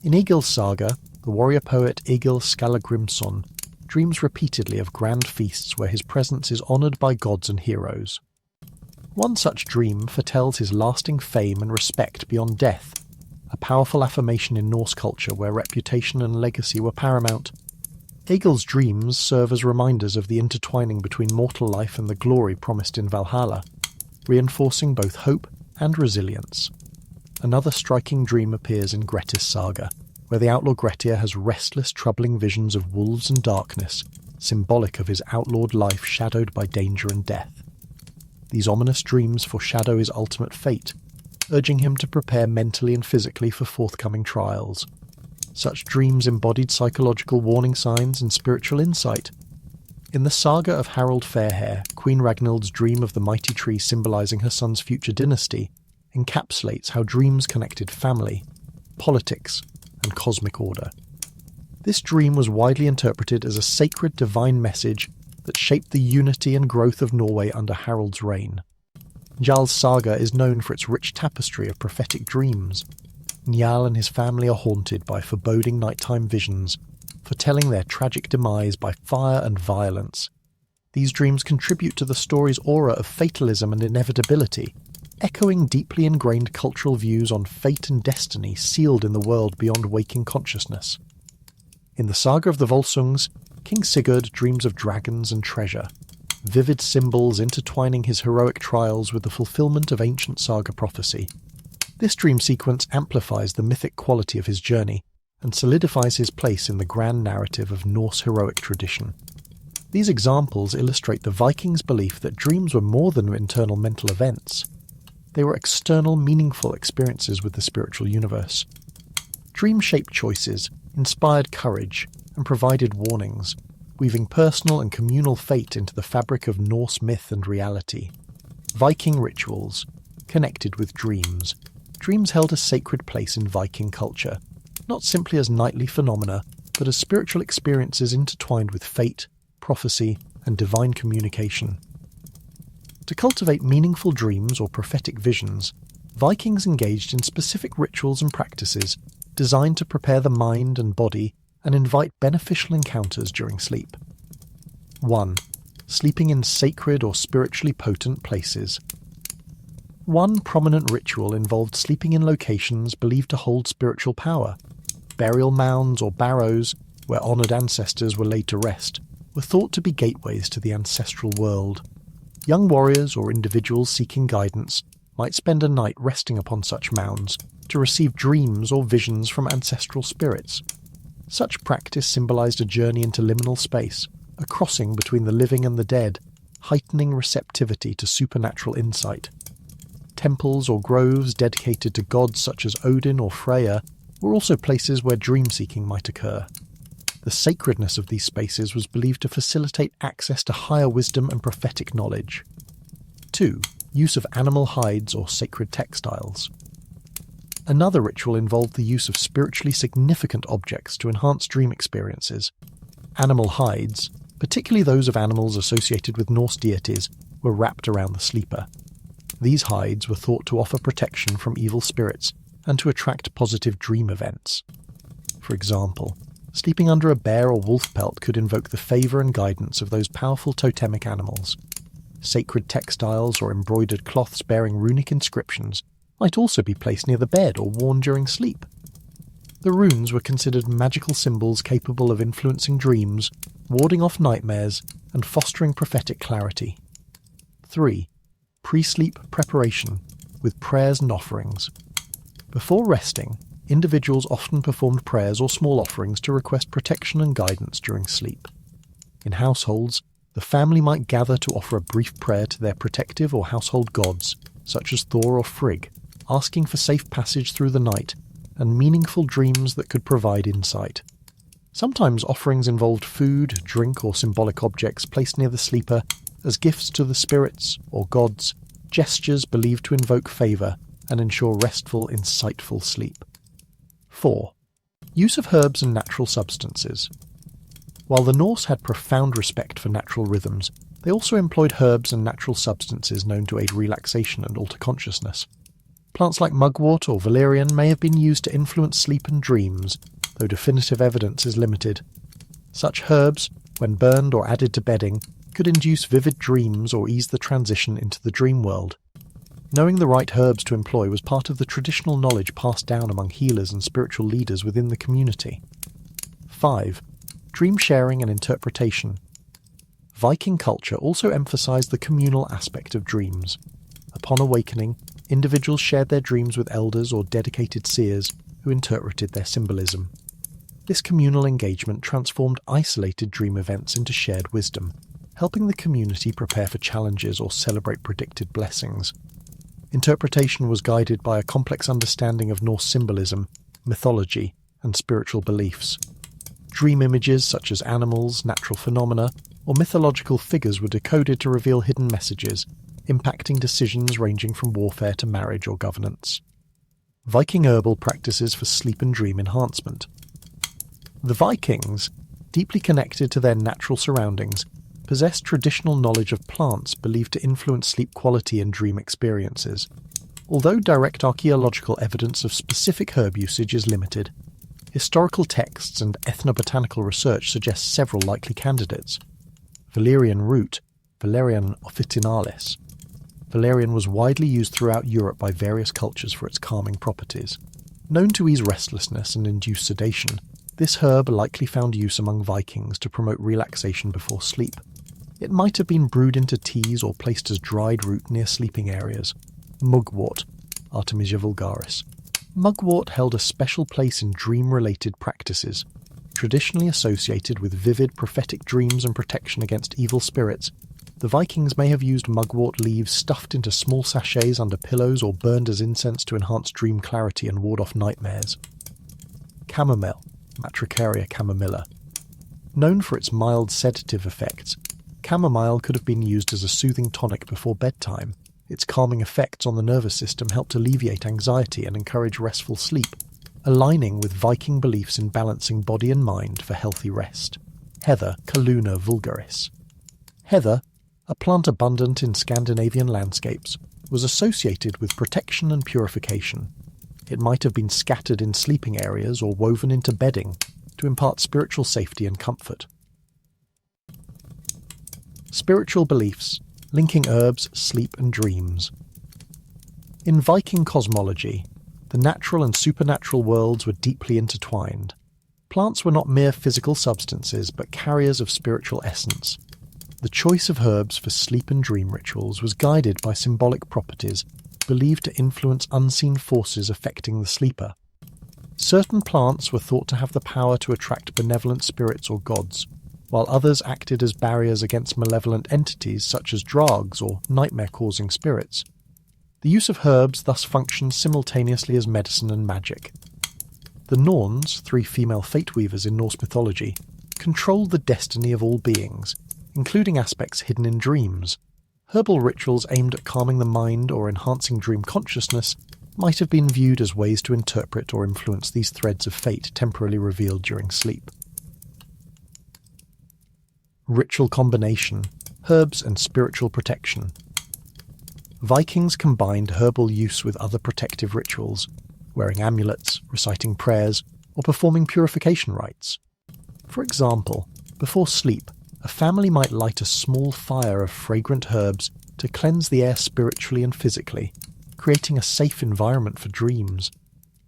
In Egil's saga, the warrior poet Egil Skallagrimsson dreams repeatedly of grand feasts where his presence is honoured by gods and heroes. One such dream foretells his lasting fame and respect beyond death, a powerful affirmation in Norse culture where reputation and legacy were paramount. Egil's dreams serve as reminders of the intertwining between mortal life and the glory promised in Valhalla, reinforcing both hope and resilience. Another striking dream appears in Grettir's saga, where the outlaw Grettir has restless, troubling visions of wolves and darkness, symbolic of his outlawed life shadowed by danger and death. These ominous dreams foreshadow his ultimate fate, urging him to prepare mentally and physically for forthcoming trials. Such dreams embodied psychological warning signs and spiritual insight. In the saga of Harald Fairhair, Queen Ragnhild's dream of the mighty tree symbolising her son's future dynasty encapsulates how dreams connected family, politics, and cosmic order. This dream was widely interpreted as a sacred divine message that shaped the unity and growth of Norway under Harald's reign. Njal's saga is known for its rich tapestry of prophetic dreams. Njal and his family are haunted by foreboding nighttime visions, foretelling their tragic demise by fire and violence. These dreams contribute to the story's aura of fatalism and inevitability, echoing deeply ingrained cultural views on fate and destiny sealed in the world beyond waking consciousness. In the saga of the Volsungs, King Sigurd dreams of dragons and treasure, vivid symbols intertwining his heroic trials with the fulfillment of ancient saga prophecy. This dream sequence amplifies the mythic quality of his journey and solidifies his place in the grand narrative of Norse heroic tradition. These examples illustrate the Vikings' belief that dreams were more than internal mental events. They were external, meaningful experiences with the spiritual universe. Dream-shaped choices inspired courage and provided warnings, weaving personal and communal fate into the fabric of Norse myth and reality. Viking rituals, connected with dreams. Dreams held a sacred place in Viking culture, not simply as nightly phenomena, but as spiritual experiences intertwined with fate, prophecy, and divine communication. To cultivate meaningful dreams or prophetic visions, Vikings engaged in specific rituals and practices designed to prepare the mind and body and invite beneficial encounters during sleep. 1. Sleeping in sacred or spiritually potent places. One prominent ritual involved sleeping in locations believed to hold spiritual power. Burial mounds or barrows, where honoured ancestors were laid to rest, were thought to be gateways to the ancestral world. Young warriors or individuals seeking guidance might spend a night resting upon such mounds to receive dreams or visions from ancestral spirits. Such practice symbolised a journey into liminal space, a crossing between the living and the dead, heightening receptivity to supernatural insight. Temples or groves dedicated to gods such as Odin or Freya were also places where dream-seeking might occur. The sacredness of these spaces was believed to facilitate access to higher wisdom and prophetic knowledge. 2. Use of animal hides or sacred textiles. Another ritual involved the use of spiritually significant objects to enhance dream experiences. Animal hides, particularly those of animals associated with Norse deities, were wrapped around the sleeper. These hides were thought to offer protection from evil spirits and to attract positive dream events. For example, sleeping under a bear or wolf pelt could invoke the favour and guidance of those powerful totemic animals. Sacred textiles or embroidered cloths bearing runic inscriptions might also be placed near the bed or worn during sleep. The runes were considered magical symbols capable of influencing dreams, warding off nightmares, and fostering prophetic clarity. 3. Pre-sleep preparation, with prayers and offerings. Before resting, individuals often performed prayers or small offerings to request protection and guidance during sleep. In households, the family might gather to offer a brief prayer to their protective or household gods, such as Thor or Frigg, asking for safe passage through the night and meaningful dreams that could provide insight. Sometimes offerings involved food, drink, or symbolic objects placed near the sleeper as gifts to the spirits or gods, gestures believed to invoke favour and ensure restful, insightful sleep. 4. Use of herbs and natural substances. While the Norse had profound respect for natural rhythms, they also employed herbs and natural substances known to aid relaxation and alter consciousness. Plants like mugwort or valerian may have been used to influence sleep and dreams, though definitive evidence is limited. Such herbs, when burned or added to bedding, could induce vivid dreams or ease the transition into the dream world. Knowing the right herbs to employ was part of the traditional knowledge passed down among healers and spiritual leaders within the community. 5. Dream sharing and interpretation. Viking culture also emphasized the communal aspect of dreams. Upon awakening, individuals shared their dreams with elders or dedicated seers who interpreted their symbolism. This communal engagement transformed isolated dream events into shared wisdom, helping the community prepare for challenges or celebrate predicted blessings. Interpretation was guided by a complex understanding of Norse symbolism, mythology, and spiritual beliefs. Dream images such as animals, natural phenomena, or mythological figures were decoded to reveal hidden messages, impacting decisions ranging from warfare to marriage or governance. Viking herbal practices for sleep and dream enhancement. The Vikings, deeply connected to their natural surroundings, possessed traditional knowledge of plants believed to influence sleep quality and dream experiences. Although direct archaeological evidence of specific herb usage is limited, historical texts and ethnobotanical research suggest several likely candidates. Valerian root, Valerian officinalis. Valerian was widely used throughout Europe by various cultures for its calming properties. Known to ease restlessness and induce sedation, this herb likely found use among Vikings to promote relaxation before sleep. It might have been brewed into teas or placed as dried root near sleeping areas. Mugwort, Artemisia vulgaris. Mugwort held a special place in dream-related practices. Traditionally associated with vivid prophetic dreams and protection against evil spirits, the Vikings may have used mugwort leaves stuffed into small sachets under pillows or burned as incense to enhance dream clarity and ward off nightmares. Chamomile, Matricaria chamomilla. Known for its mild sedative effects, chamomile could have been used as a soothing tonic before bedtime. Its calming effects on the nervous system helped alleviate anxiety and encourage restful sleep, aligning with Viking beliefs in balancing body and mind for healthy rest. Heather, Calluna vulgaris. Heather, a plant abundant in Scandinavian landscapes, was associated with protection and purification. It might have been scattered in sleeping areas or woven into bedding to impart spiritual safety and comfort. Spiritual beliefs, linking herbs, sleep and dreams. In Viking cosmology, the natural and supernatural worlds were deeply intertwined. Plants were not mere physical substances, but carriers of spiritual essence. The choice of herbs for sleep and dream rituals was guided by symbolic properties believed to influence unseen forces affecting the sleeper. Certain plants were thought to have the power to attract benevolent spirits or gods, while others acted as barriers against malevolent entities such as drags or nightmare-causing spirits. The use of herbs thus functioned simultaneously as medicine and magic. The Norns, 3 female fate weavers in Norse mythology, controlled the destiny of all beings, including aspects hidden in dreams. Herbal rituals aimed at calming the mind or enhancing dream consciousness might have been viewed as ways to interpret or influence these threads of fate temporarily revealed during sleep. Ritual combination, herbs and spiritual protection. Vikings combined herbal use with other protective rituals, wearing amulets, reciting prayers, or performing purification rites. For example, before sleep, a family might light a small fire of fragrant herbs to cleanse the air spiritually and physically, creating a safe environment for dreams.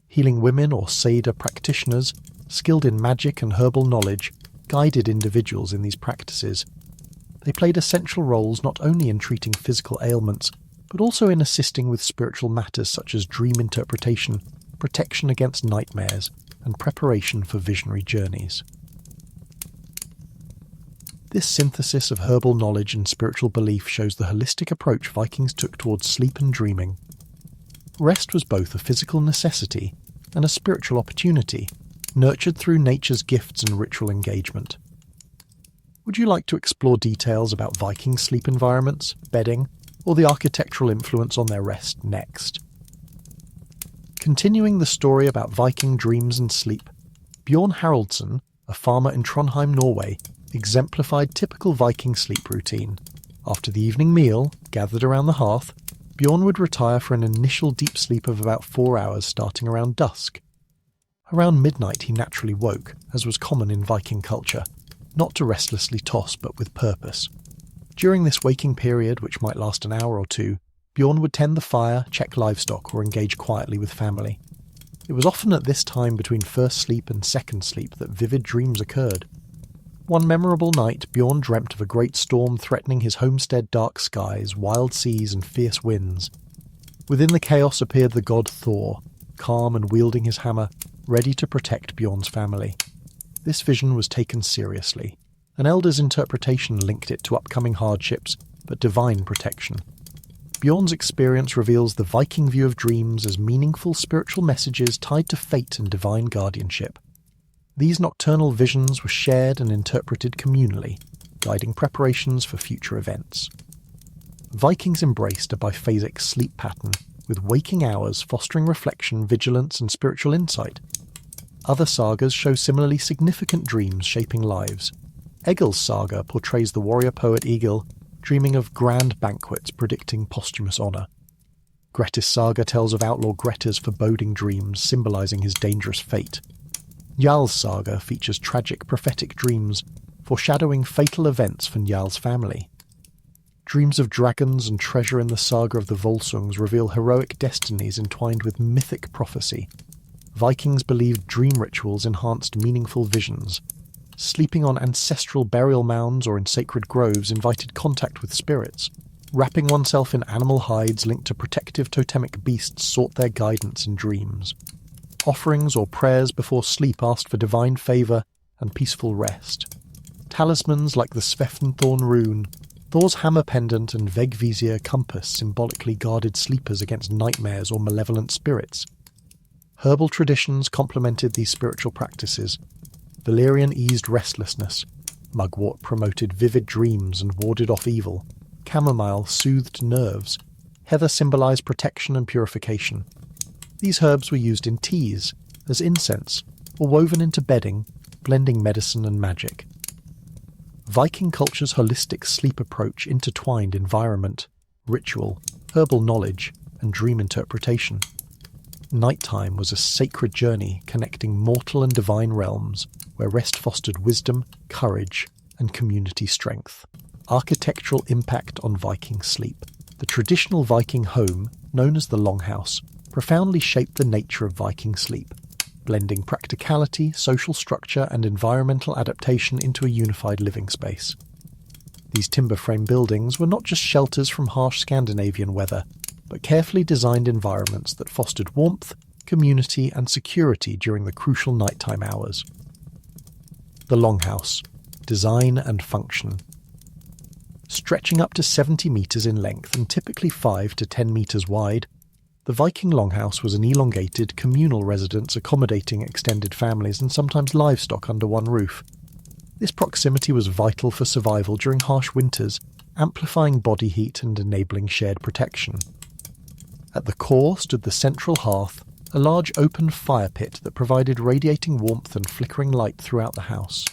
Healing women or Seda practitioners, skilled in magic and herbal knowledge, guided individuals in these practices. They played essential roles not only in treating physical ailments, but also in assisting with spiritual matters such as dream interpretation, protection against nightmares, and preparation for visionary journeys. This synthesis of herbal knowledge and spiritual belief shows the holistic approach Vikings took towards sleep and dreaming. Rest was both a physical necessity and a spiritual opportunity, nurtured through nature's gifts and ritual engagement. Would you like to explore details about Viking sleep environments, bedding, or the architectural influence on their rest next? Continuing the story about Viking dreams and sleep, Bjorn Haraldsson, a farmer in Trondheim, Norway, exemplified typical Viking sleep routine. After the evening meal, gathered around the hearth, Bjorn would retire for an initial deep sleep of about 4 hours starting around dusk. Around midnight he naturally woke, as was common in Viking culture, not to restlessly toss but with purpose. During this waking period, which might last an hour or two, Bjorn would tend the fire, check livestock, or engage quietly with family. It was often at this time between first sleep and second sleep that vivid dreams occurred. One memorable night, Bjorn dreamt of a great storm threatening his homestead, dark skies, wild seas, and fierce winds. Within the chaos appeared the god Thor, calm and wielding his hammer, ready to protect Bjorn's family. This vision was taken seriously. An elder's interpretation linked it to upcoming hardships, but divine protection. Bjorn's experience reveals the Viking view of dreams as meaningful spiritual messages tied to fate and divine guardianship. These nocturnal visions were shared and interpreted communally, guiding preparations for future events. Vikings embraced a biphasic sleep pattern, with waking hours fostering reflection, vigilance, and spiritual insight. Other sagas show similarly significant dreams shaping lives. Egil's saga portrays the warrior poet Egil dreaming of grand banquets predicting posthumous honour. Grettir's saga tells of outlaw Grettir's foreboding dreams symbolising his dangerous fate. Njal's saga features tragic prophetic dreams foreshadowing fatal events for Njal's family. Dreams of dragons and treasure in the saga of the Volsungs reveal heroic destinies entwined with mythic prophecy. Vikings believed dream rituals enhanced meaningful visions. Sleeping on ancestral burial mounds or in sacred groves invited contact with spirits. Wrapping oneself in animal hides linked to protective totemic beasts sought their guidance in dreams. Offerings or prayers before sleep asked for divine favour and peaceful rest. Talismans like the Svefnthorn rune, Thor's hammer pendant and Vegvisir compass symbolically guarded sleepers against nightmares or malevolent spirits. Herbal traditions complemented these spiritual practices. Valerian eased restlessness. Mugwort promoted vivid dreams and warded off evil. Chamomile soothed nerves. Heather symbolised protection and purification. These herbs were used in teas, as incense, or woven into bedding, blending medicine and magic. Viking culture's holistic sleep approach intertwined environment, ritual, herbal knowledge, and dream interpretation. Nighttime was a sacred journey connecting mortal and divine realms, where rest fostered wisdom, courage, and community strength. Architectural impact on Viking sleep. The traditional Viking home, known as the Longhouse, profoundly shaped the nature of Viking sleep, blending practicality, social structure, and environmental adaptation into a unified living space. These timber frame buildings were not just shelters from harsh Scandinavian weather, but carefully designed environments that fostered warmth, community, and security during the crucial nighttime hours. The Longhouse, design and function. Stretching up to 70 metres in length and typically 5 to 10 metres wide, the Viking longhouse was an elongated, communal residence accommodating extended families and sometimes livestock under one roof. This proximity was vital for survival during harsh winters, amplifying body heat and enabling shared protection. At the core stood the central hearth, a large open fire pit that provided radiating warmth and flickering light throughout the house.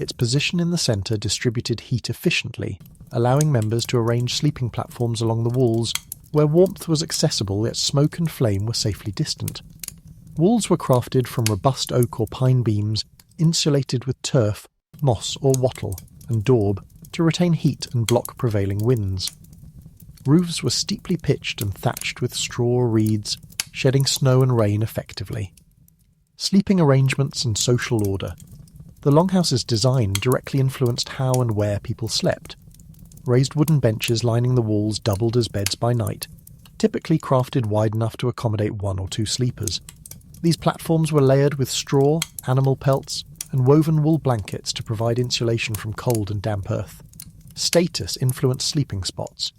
Its position in the centre distributed heat efficiently, allowing members to arrange sleeping platforms along the walls, where warmth was accessible yet smoke and flame were safely distant. Walls were crafted from robust oak or pine beams, insulated with turf, moss or wattle, and daub to retain heat and block prevailing winds. Roofs were steeply pitched and thatched with straw or reeds, shedding snow and rain effectively. Sleeping arrangements and social order. The longhouse's design directly influenced how and where people slept. Raised wooden benches lining the walls doubled as beds by night, typically crafted wide enough to accommodate 1 or 2 sleepers. These platforms were layered with straw, animal pelts, and woven wool blankets to provide insulation from cold and damp earth. Status influenced sleeping spots.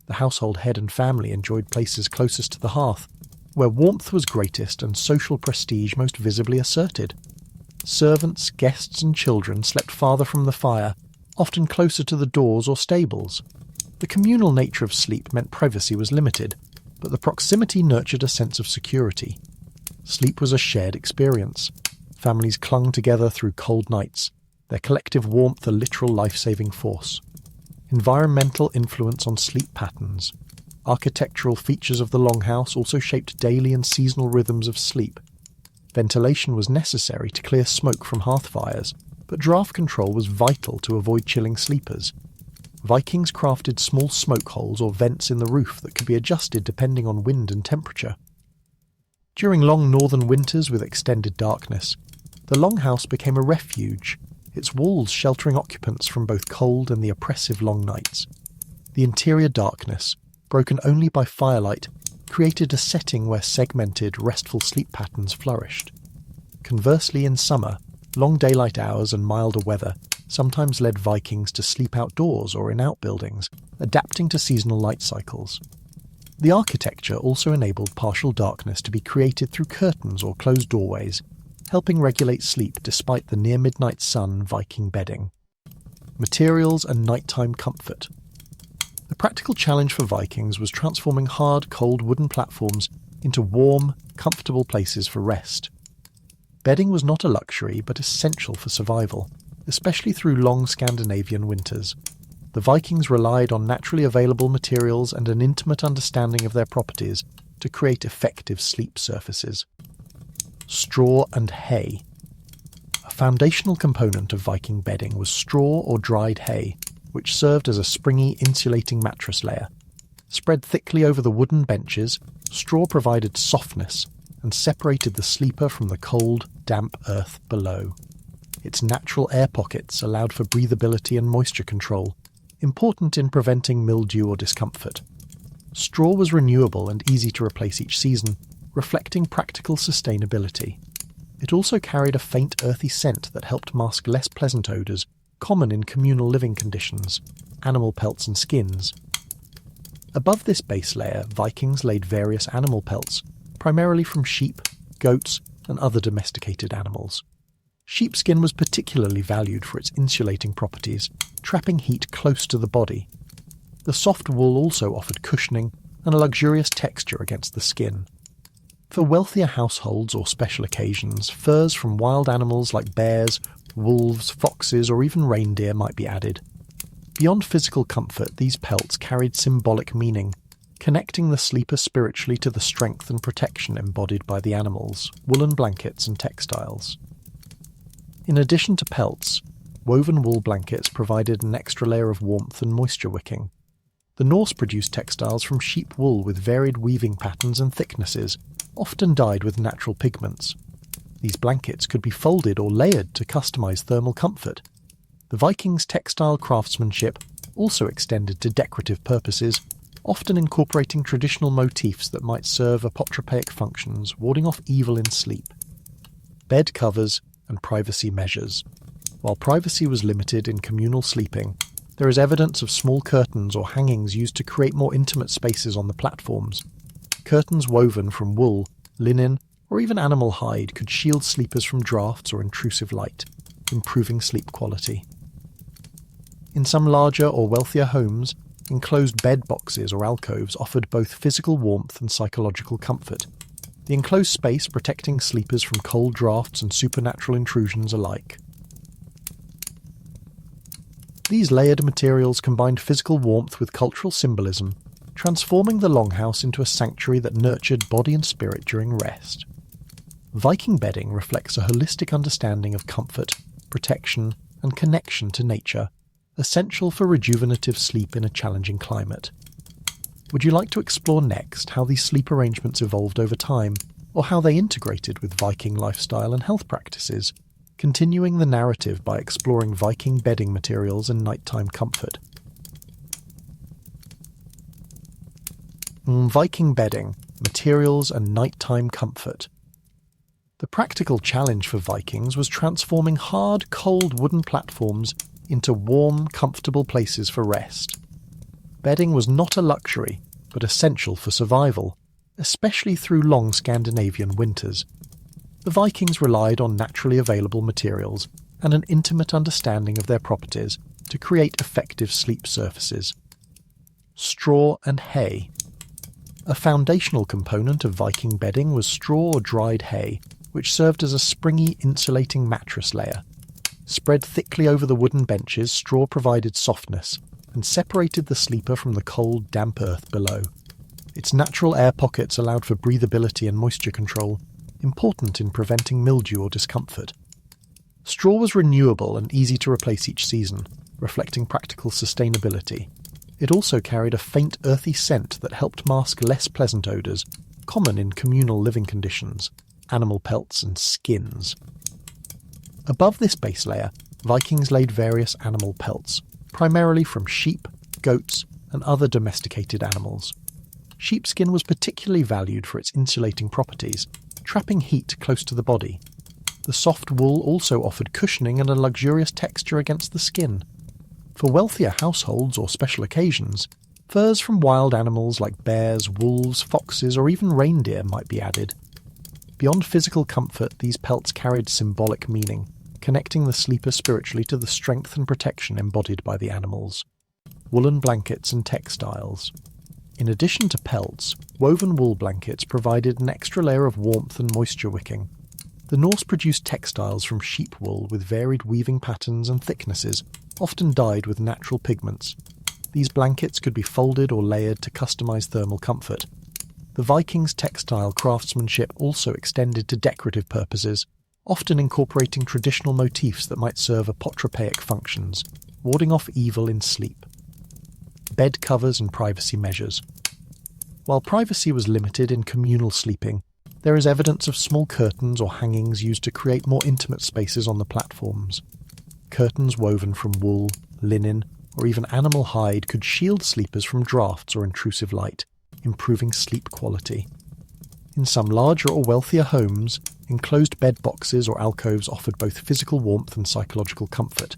The household head and family enjoyed places closest to the hearth, where warmth was greatest and social prestige most visibly asserted. Servants, guests and children slept farther from the fire, often closer to the doors or stables. The communal nature of sleep meant privacy was limited, but the proximity nurtured a sense of security. Sleep was a shared experience. Families clung together through cold nights, their collective warmth a literal life-saving force. Environmental influence on sleep patterns. Architectural features of the longhouse also shaped daily and seasonal rhythms of sleep. Ventilation was necessary to clear smoke from hearth fires, but draft control was vital to avoid chilling sleepers. Vikings crafted small smoke holes or vents in the roof that could be adjusted depending on wind and temperature. During long northern winters with extended darkness, the longhouse became a refuge, its walls sheltering occupants from both cold and the oppressive long nights. The interior darkness, broken only by firelight, created a setting where segmented, restful sleep patterns flourished. Conversely, in summer, long daylight hours and milder weather sometimes led Vikings to sleep outdoors or in outbuildings, adapting to seasonal light cycles. The architecture also enabled partial darkness to be created through curtains or closed doorways, helping regulate sleep despite the near-midnight sun Viking bedding. Materials and nighttime comfort. The practical challenge for Vikings was transforming hard, cold wooden platforms into warm, comfortable places for rest. Bedding was not a luxury but essential for survival, especially through long Scandinavian winters. The Vikings relied on naturally available materials and an intimate understanding of their properties to create effective sleep surfaces. Straw and hay. A foundational component of Viking bedding was straw or dried hay, which served as a springy, insulating mattress layer. Spread thickly over the wooden benches, straw provided softness and separated the sleeper from the cold, damp earth below. Its natural air pockets allowed for breathability and moisture control, important in preventing mildew or discomfort. Straw was renewable and easy to replace each season, reflecting practical sustainability. It also carried a faint earthy scent that helped mask less pleasant odours common in communal living conditions, animal pelts and skins. Above this base layer, Vikings laid various animal pelts, primarily from sheep, goats, and other domesticated animals. Sheepskin was particularly valued for its insulating properties, trapping heat close to the body. The soft wool also offered cushioning and a luxurious texture against the skin. For wealthier households or special occasions, furs from wild animals like bears, wolves, foxes, or even reindeer might be added. Beyond physical comfort, these pelts carried symbolic meaning, connecting the sleeper spiritually to the strength and protection embodied by the animals, woolen blankets and textiles. In addition to pelts, woven wool blankets provided an extra layer of warmth and moisture wicking. The Norse produced textiles from sheep wool with varied weaving patterns and thicknesses, often dyed with natural pigments. These blankets could be folded or layered to customize thermal comfort. The Vikings' textile craftsmanship also extended to decorative purposes, often incorporating traditional motifs that might serve apotropaic functions, warding off evil in sleep. Bed covers and privacy measures. While privacy was limited in communal sleeping, there is evidence of small curtains or hangings used to create more intimate spaces on the platforms. Curtains woven from wool, linen, or even animal hide could shield sleepers from drafts or intrusive light, improving sleep quality. In some larger or wealthier homes, enclosed bed boxes or alcoves offered both physical warmth and psychological comfort, the enclosed space protecting sleepers from cold drafts and supernatural intrusions alike. These layered materials combined physical warmth with cultural symbolism, transforming the longhouse into a sanctuary that nurtured body and spirit during rest. Viking bedding reflects a holistic understanding of comfort, protection, and connection to nature, essential for rejuvenative sleep in a challenging climate. Would you like to explore next how these sleep arrangements evolved over time, or how they integrated with Viking lifestyle and health practices, continuing the narrative by exploring Viking bedding materials and nighttime comfort? Viking bedding, materials and nighttime comfort. The practical challenge for Vikings was transforming hard, cold wooden platforms into warm, comfortable places for rest. Bedding was not a luxury, but essential for survival, especially through long Scandinavian winters. The Vikings relied on naturally available materials and an intimate understanding of their properties to create effective sleep surfaces. Straw and hay. A foundational component of Viking bedding was straw or dried hay, which served as a springy, insulating mattress layer. Spread thickly over the wooden benches, straw provided softness and separated the sleeper from the cold, damp earth below. Its natural air pockets allowed for breathability and moisture control, important in preventing mildew or discomfort. Straw was renewable and easy to replace each season, reflecting practical sustainability. It also carried a faint earthy scent that helped mask less pleasant odours, common in communal living conditions, animal pelts and skins. Above this base layer, Vikings laid various animal pelts, primarily from sheep, goats, and other domesticated animals. Sheepskin was particularly valued for its insulating properties, trapping heat close to the body. The soft wool also offered cushioning and a luxurious texture against the skin. For wealthier households or special occasions, furs from wild animals like bears, wolves, foxes, or even reindeer might be added. Beyond physical comfort, these pelts carried symbolic meaning, connecting the sleeper spiritually to the strength and protection embodied by the animals. Woolen blankets and textiles. In addition to pelts, woven wool blankets provided an extra layer of warmth and moisture wicking. The Norse produced textiles from sheep wool with varied weaving patterns and thicknesses, often dyed with natural pigments. These blankets could be folded or layered to customize thermal comfort. The Vikings' textile craftsmanship also extended to decorative purposes, often incorporating traditional motifs that might serve apotropaic functions, warding off evil in sleep. Bed covers and privacy measures. While privacy was limited in communal sleeping, there is evidence of small curtains or hangings used to create more intimate spaces on the platforms. Curtains woven from wool, linen, or even animal hide could shield sleepers from drafts or intrusive light, improving sleep quality. In some larger or wealthier homes, enclosed bed boxes or alcoves offered both physical warmth and psychological comfort,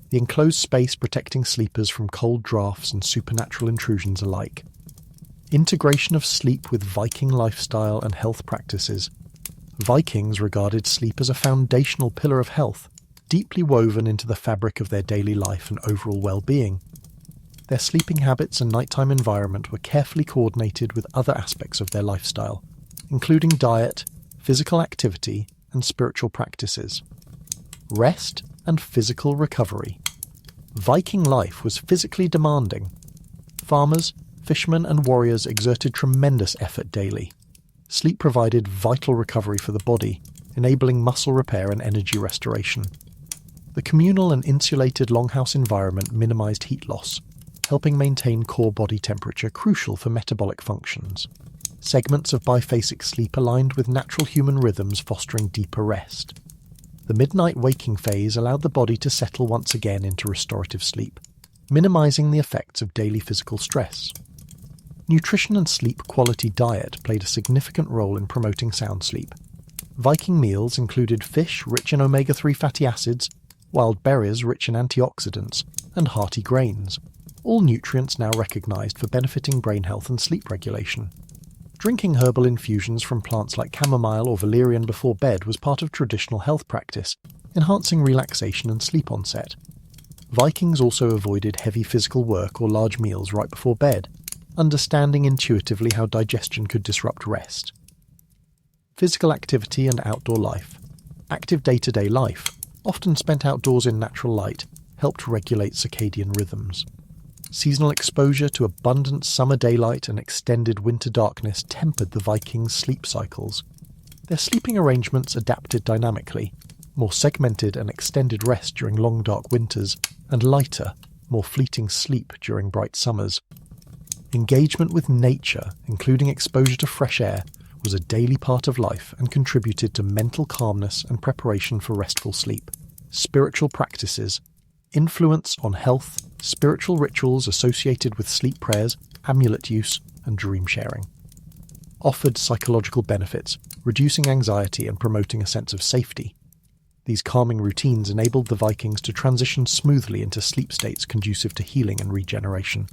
the enclosed space protecting sleepers from cold drafts and supernatural intrusions alike. Integration of sleep with Viking lifestyle and health practices. Vikings regarded sleep as a foundational pillar of health, deeply woven into the fabric of their daily life and overall well-being. Their sleeping habits and nighttime environment were carefully coordinated with other aspects of their lifestyle, including diet, physical activity, and spiritual practices. Rest and physical recovery. Viking life was physically demanding. Farmers, fishermen, and warriors exerted tremendous effort daily. Sleep provided vital recovery for the body, enabling muscle repair and energy restoration. The communal and insulated longhouse environment minimized heat loss, helping maintain core body temperature crucial for metabolic functions. Segments of biphasic sleep aligned with natural human rhythms, fostering deeper rest. The midnight waking phase allowed the body to settle once again into restorative sleep, minimizing the effects of daily physical stress. Nutrition and sleep quality diet played a significant role in promoting sound sleep. Viking meals included fish rich in omega-3 fatty acids, wild berries rich in antioxidants, and hearty grains, all nutrients now recognised for benefiting brain health and sleep regulation. Drinking herbal infusions from plants like chamomile or valerian before bed was part of traditional health practice, enhancing relaxation and sleep onset. Vikings also avoided heavy physical work or large meals right before bed, understanding intuitively how digestion could disrupt rest. Physical activity and outdoor life. Active day-to-day life, often spent outdoors in natural light, helped regulate circadian rhythms. Seasonal exposure to abundant summer daylight and extended winter darkness tempered the Vikings' sleep cycles. Their sleeping arrangements adapted dynamically, more segmented and extended rest during long dark winters, and lighter, more fleeting sleep during bright summers. Engagement with nature, including exposure to fresh air, was a daily part of life and contributed to mental calmness and preparation for restful sleep. Spiritual practices. Influence on health, spiritual rituals associated with sleep prayers, amulet use, and dream sharing. Offered psychological benefits, reducing anxiety and promoting a sense of safety. These calming routines enabled the Vikings to transition smoothly into sleep states conducive to healing and regeneration.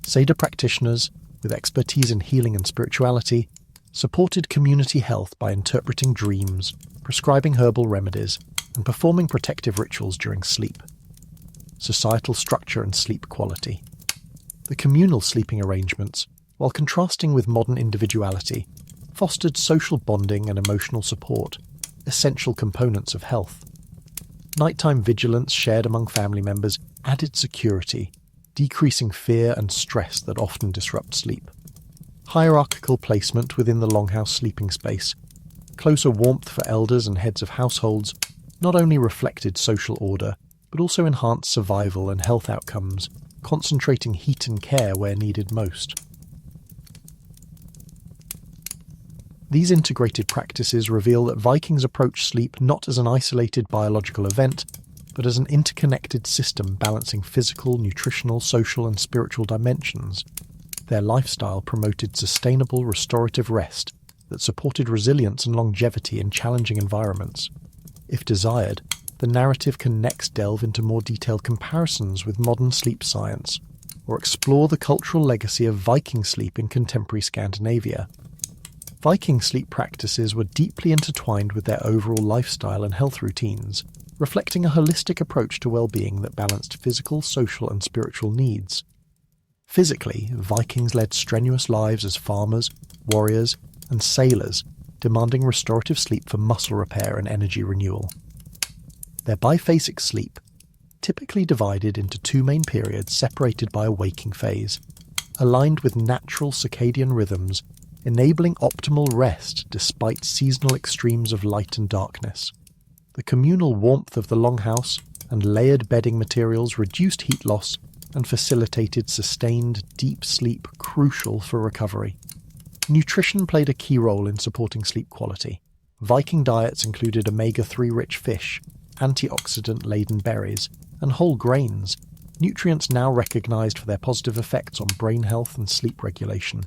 Seder practitioners, with expertise in healing and spirituality, supported community health by interpreting dreams, prescribing herbal remedies, and performing protective rituals during sleep. Societal structure and sleep quality. The communal sleeping arrangements, while contrasting with modern individuality, fostered social bonding and emotional support, essential components of health. Nighttime vigilance shared among family members added security, decreasing fear and stress that often disrupt sleep. Hierarchical placement within the longhouse sleeping space, closer warmth for elders and heads of households, not only reflected social order, but also enhanced survival and health outcomes, concentrating heat and care where needed most. These integrated practices reveal that Vikings approach sleep not as an isolated biological event, but as an interconnected system balancing physical, nutritional, social, and spiritual dimensions. Their lifestyle promoted sustainable, restorative rest that supported resilience and longevity in challenging environments. If desired, the narrative can next delve into more detailed comparisons with modern sleep science, or explore the cultural legacy of Viking sleep in contemporary Scandinavia. Viking sleep practices were deeply intertwined with their overall lifestyle and health routines, reflecting a holistic approach to well-being that balanced physical, social, and spiritual needs. Physically, Vikings led strenuous lives as farmers, warriors, and sailors, demanding restorative sleep for muscle repair and energy renewal. Their biphasic sleep, typically divided into two main periods separated by a waking phase, aligned with natural circadian rhythms, enabling optimal rest despite seasonal extremes of light and darkness. The communal warmth of the longhouse and layered bedding materials reduced heat loss and facilitated sustained, deep sleep crucial for recovery. Nutrition played a key role in supporting sleep quality. Viking diets included omega-3 rich fish, antioxidant-laden berries, and whole grains, nutrients now recognized for their positive effects on brain health and sleep regulation.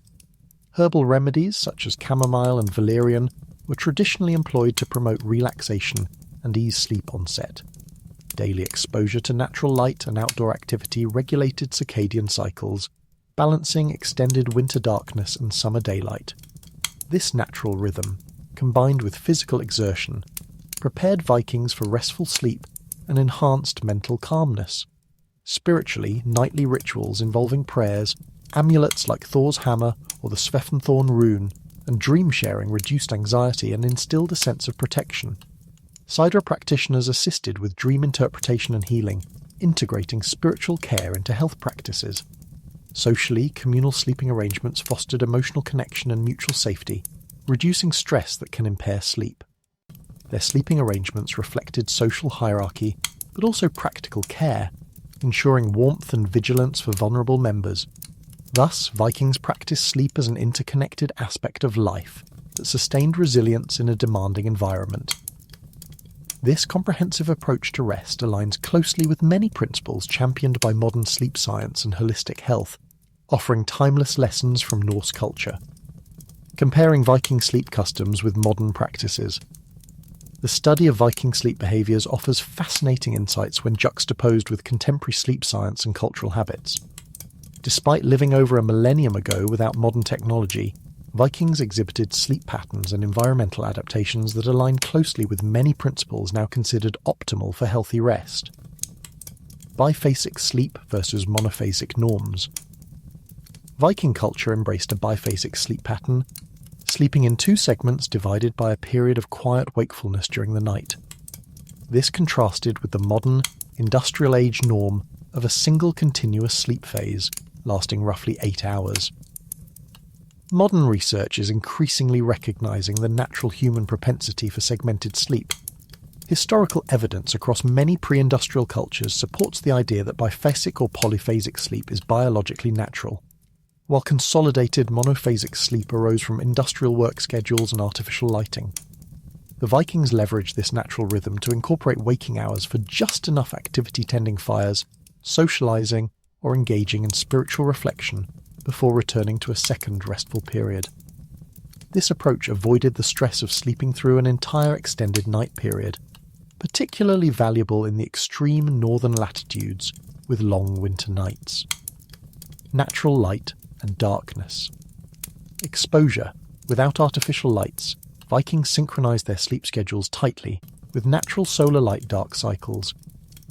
Herbal remedies such as chamomile and valerian were traditionally employed to promote relaxation and ease sleep onset. Daily exposure to natural light and outdoor activity regulated circadian cycles, balancing extended winter darkness and summer daylight. This natural rhythm, combined with physical exertion, prepared Vikings for restful sleep and enhanced mental calmness. Spiritually, nightly rituals involving prayers, amulets like Thor's hammer or the Svefnthorn rune, and dream sharing reduced anxiety and instilled a sense of protection. Sidra practitioners assisted with dream interpretation and healing, integrating spiritual care into health practices. Socially, communal sleeping arrangements fostered emotional connection and mutual safety, reducing stress that can impair sleep. Their sleeping arrangements reflected social hierarchy, but also practical care, ensuring warmth and vigilance for vulnerable members. Thus, Vikings practiced sleep as an interconnected aspect of life that sustained resilience in a demanding environment. This comprehensive approach to rest aligns closely with many principles championed by modern sleep science and holistic health, offering timeless lessons from Norse culture. Comparing Viking sleep customs with modern practices. The study of Viking sleep behaviours offers fascinating insights when juxtaposed with contemporary sleep science and cultural habits. Despite living over a millennium ago without modern technology, Vikings exhibited sleep patterns and environmental adaptations that align closely with many principles now considered optimal for healthy rest. Biphasic sleep versus monophasic norms. Viking culture embraced a biphasic sleep pattern, sleeping in two segments divided by a period of quiet wakefulness during the night. This contrasted with the modern, industrial-age norm of a single continuous sleep phase, lasting roughly 8 hours. Modern research is increasingly recognizing the natural human propensity for segmented sleep. Historical evidence across many pre-industrial cultures supports the idea that biphasic or polyphasic sleep is biologically natural, while consolidated monophasic sleep arose from industrial work schedules and artificial lighting. The Vikings leveraged this natural rhythm to incorporate waking hours for just enough activity tending fires, socializing, or engaging in spiritual reflection before returning to a second restful period. This approach avoided the stress of sleeping through an entire extended night period, particularly valuable in the extreme northern latitudes with long winter nights. Natural light and darkness. Exposure. Without artificial lights, Vikings synchronized their sleep schedules tightly with natural solar light dark cycles.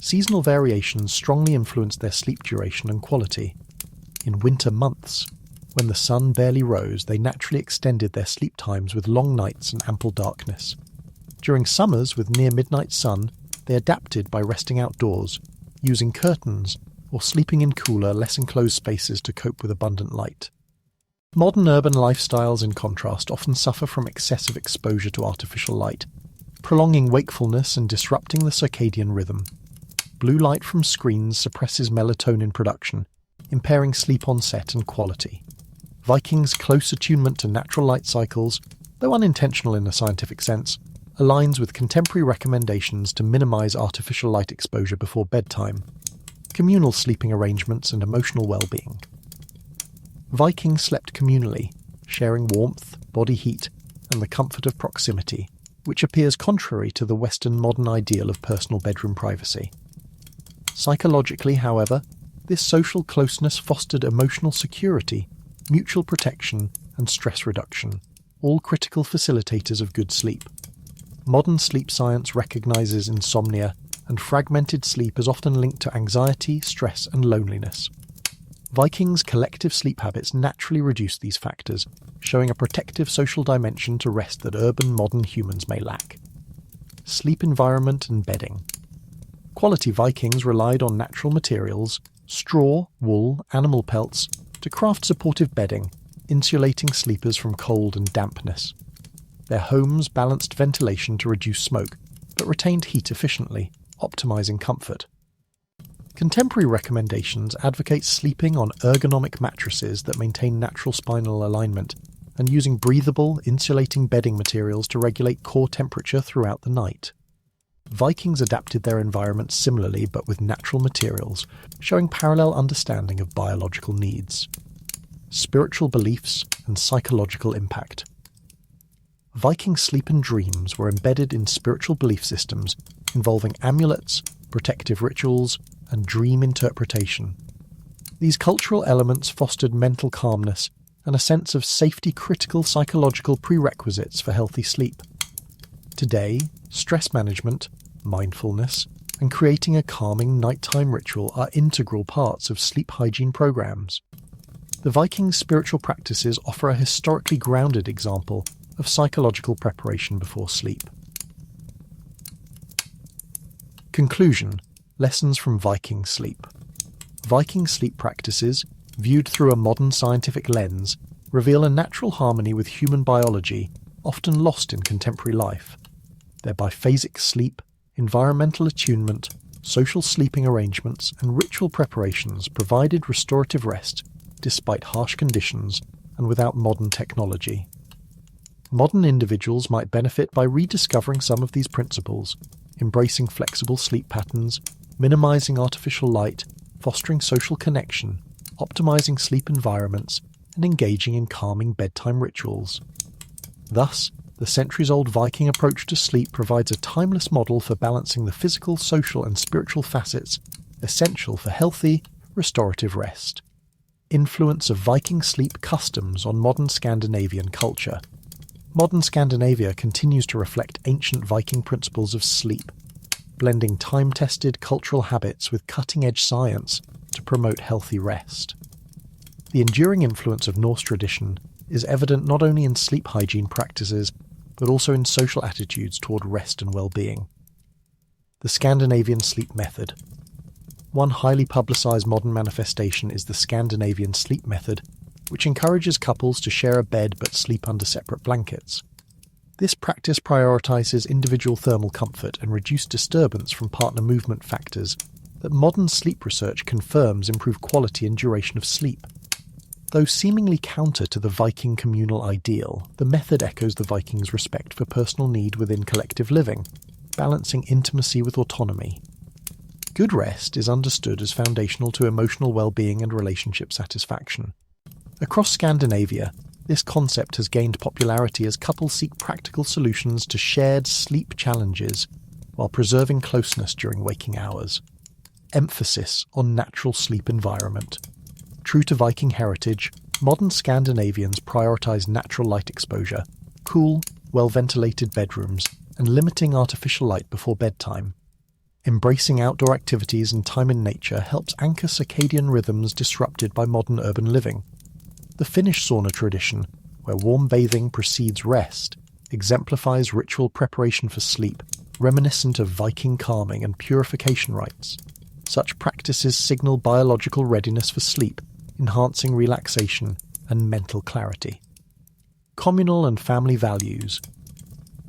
Seasonal variations strongly influenced their sleep duration and quality. In winter months, when the sun barely rose, they naturally extended their sleep times with long nights and ample darkness. During summers with near midnight sun, they adapted by resting outdoors, using curtains, or sleeping in cooler, less enclosed spaces to cope with abundant light. Modern urban lifestyles, in contrast, often suffer from excessive exposure to artificial light, prolonging wakefulness and disrupting the circadian rhythm. Blue light from screens suppresses melatonin production, impairing sleep onset and quality. Vikings' close attunement to natural light cycles, though unintentional in a scientific sense, aligns with contemporary recommendations to minimize artificial light exposure before bedtime, communal sleeping arrangements and emotional well-being. Vikings slept communally, sharing warmth, body heat, and the comfort of proximity, which appears contrary to the Western modern ideal of personal bedroom privacy. Psychologically, however, this social closeness fostered emotional security, mutual protection, and stress reduction, all critical facilitators of good sleep. Modern sleep science recognizes insomnia and fragmented sleep as often linked to anxiety, stress, and loneliness. Vikings' collective sleep habits naturally reduce these factors, showing a protective social dimension to rest that urban modern humans may lack. Sleep environment and bedding. Quality Vikings relied on natural materials, straw, wool, animal pelts, to craft supportive bedding, insulating sleepers from cold and dampness. Their homes balanced ventilation to reduce smoke, but retained heat efficiently, optimizing comfort. Contemporary recommendations advocate sleeping on ergonomic mattresses that maintain natural spinal alignment and using breathable, insulating bedding materials to regulate core temperature throughout the night. Vikings adapted their environments similarly but with natural materials, showing parallel understanding of biological needs. Spiritual beliefs and psychological impact. Viking sleep and dreams were embedded in spiritual belief systems involving amulets, protective rituals, and dream interpretation. These cultural elements fostered mental calmness and a sense of safety-critical psychological prerequisites for healthy sleep. Today, stress management, mindfulness, and creating a calming nighttime ritual are integral parts of sleep hygiene programs. The Vikings' spiritual practices offer a historically grounded example of psychological preparation before sleep. Conclusion. Lessons from Viking sleep. Viking sleep practices, viewed through a modern scientific lens, reveal a natural harmony with human biology, often lost in contemporary life. Their biphasic sleep, environmental attunement, social sleeping arrangements, and ritual preparations provided restorative rest despite harsh conditions and without modern technology. Modern individuals might benefit by rediscovering some of these principles, embracing flexible sleep patterns, minimizing artificial light, fostering social connection, optimizing sleep environments, and engaging in calming bedtime rituals. Thus, The centuries-old Viking approach to sleep provides a timeless model for balancing the physical, social, and spiritual facets essential for healthy, restorative rest. Influence of Viking sleep customs on modern Scandinavian culture. Modern Scandinavia continues to reflect ancient Viking principles of sleep, blending time-tested cultural habits with cutting-edge science to promote healthy rest. The enduring influence of Norse tradition is evident not only in sleep hygiene practices, but also in social attitudes toward rest and well-being. The Scandinavian sleep method. One highly publicized modern manifestation is the Scandinavian sleep method, which encourages couples to share a bed but sleep under separate blankets. This practice prioritizes individual thermal comfort and reduced disturbance from partner movement factors that modern sleep research confirms improve quality and duration of sleep. Though seemingly counter to the Viking communal ideal, the method echoes the Vikings' respect for personal need within collective living, balancing intimacy with autonomy. Good rest is understood as foundational to emotional well-being and relationship satisfaction. Across Scandinavia, this concept has gained popularity as couples seek practical solutions to shared sleep challenges while preserving closeness during waking hours. Emphasis on natural sleep environment. True to Viking heritage, modern Scandinavians prioritize natural light exposure, cool, well-ventilated bedrooms, and limiting artificial light before bedtime. Embracing outdoor activities and time in nature helps anchor circadian rhythms disrupted by modern urban living. The Finnish sauna tradition, where warm bathing precedes rest, exemplifies ritual preparation for sleep, reminiscent of Viking calming and purification rites. Such practices signal biological readiness for sleep, enhancing relaxation and mental clarity. Communal and family values.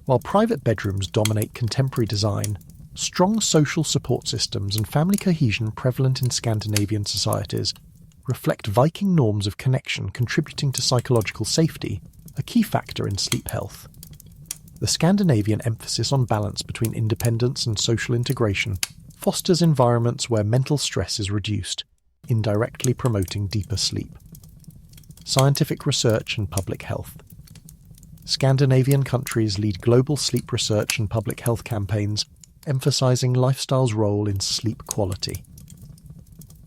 While private bedrooms dominate contemporary design, strong social support systems and family cohesion prevalent in Scandinavian societies reflect Viking norms of connection contributing to psychological safety, a key factor in sleep health. The Scandinavian emphasis on balance between independence and social integration fosters environments where mental stress is reduced, indirectly promoting deeper sleep. Scientific research and public health. Scandinavian countries lead global sleep research and public health campaigns, emphasizing lifestyle's role in sleep quality.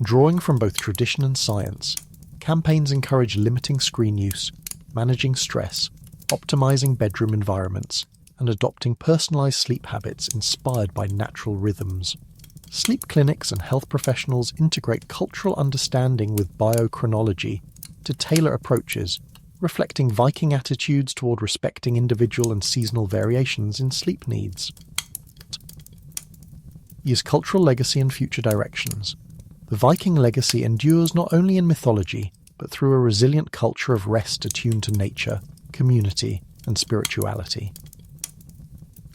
Drawing from both tradition and science, campaigns encourage limiting screen use, managing stress, optimizing bedroom environments, and adopting personalized sleep habits inspired by natural rhythms. Sleep clinics and health professionals integrate cultural understanding with biochronology to tailor approaches, reflecting Viking attitudes toward respecting individual and seasonal variations in sleep needs. Is cultural legacy and future directions. The Viking legacy endures not only in mythology, but through a resilient culture of rest attuned to nature, community, and spirituality.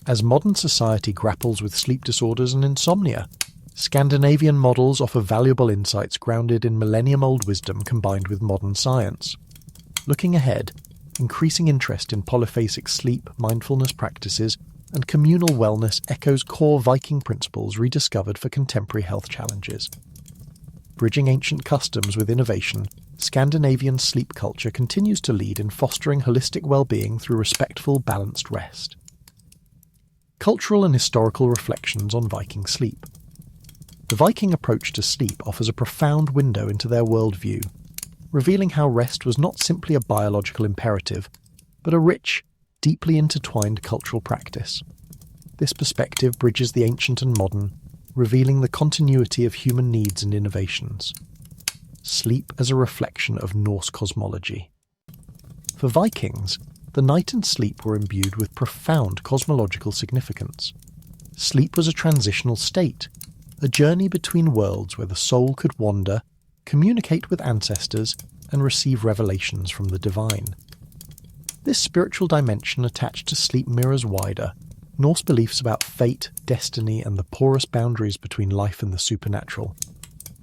As modern society grapples with sleep disorders and insomnia, Scandinavian models offer valuable insights grounded in millennium-old wisdom combined with modern science. Looking ahead, increasing interest in polyphasic sleep, mindfulness practices, and communal wellness echoes core Viking principles rediscovered for contemporary health challenges. Bridging ancient customs with innovation, Scandinavian sleep culture continues to lead in fostering holistic well-being through respectful, balanced rest. Cultural and historical reflections on Viking sleep. The Viking approach to sleep offers a profound window into their worldview, revealing how rest was not simply a biological imperative, but a rich, deeply intertwined cultural practice. This perspective bridges the ancient and modern, revealing the continuity of human needs and innovations. Sleep as a reflection of Norse cosmology. For Vikings, the night and sleep were imbued with profound cosmological significance. Sleep was a transitional state, a journey between worlds where the soul could wander, communicate with ancestors, and receive revelations from the divine. This spiritual dimension attached to sleep mirrors wider Norse beliefs about fate, destiny, and the porous boundaries between life and the supernatural.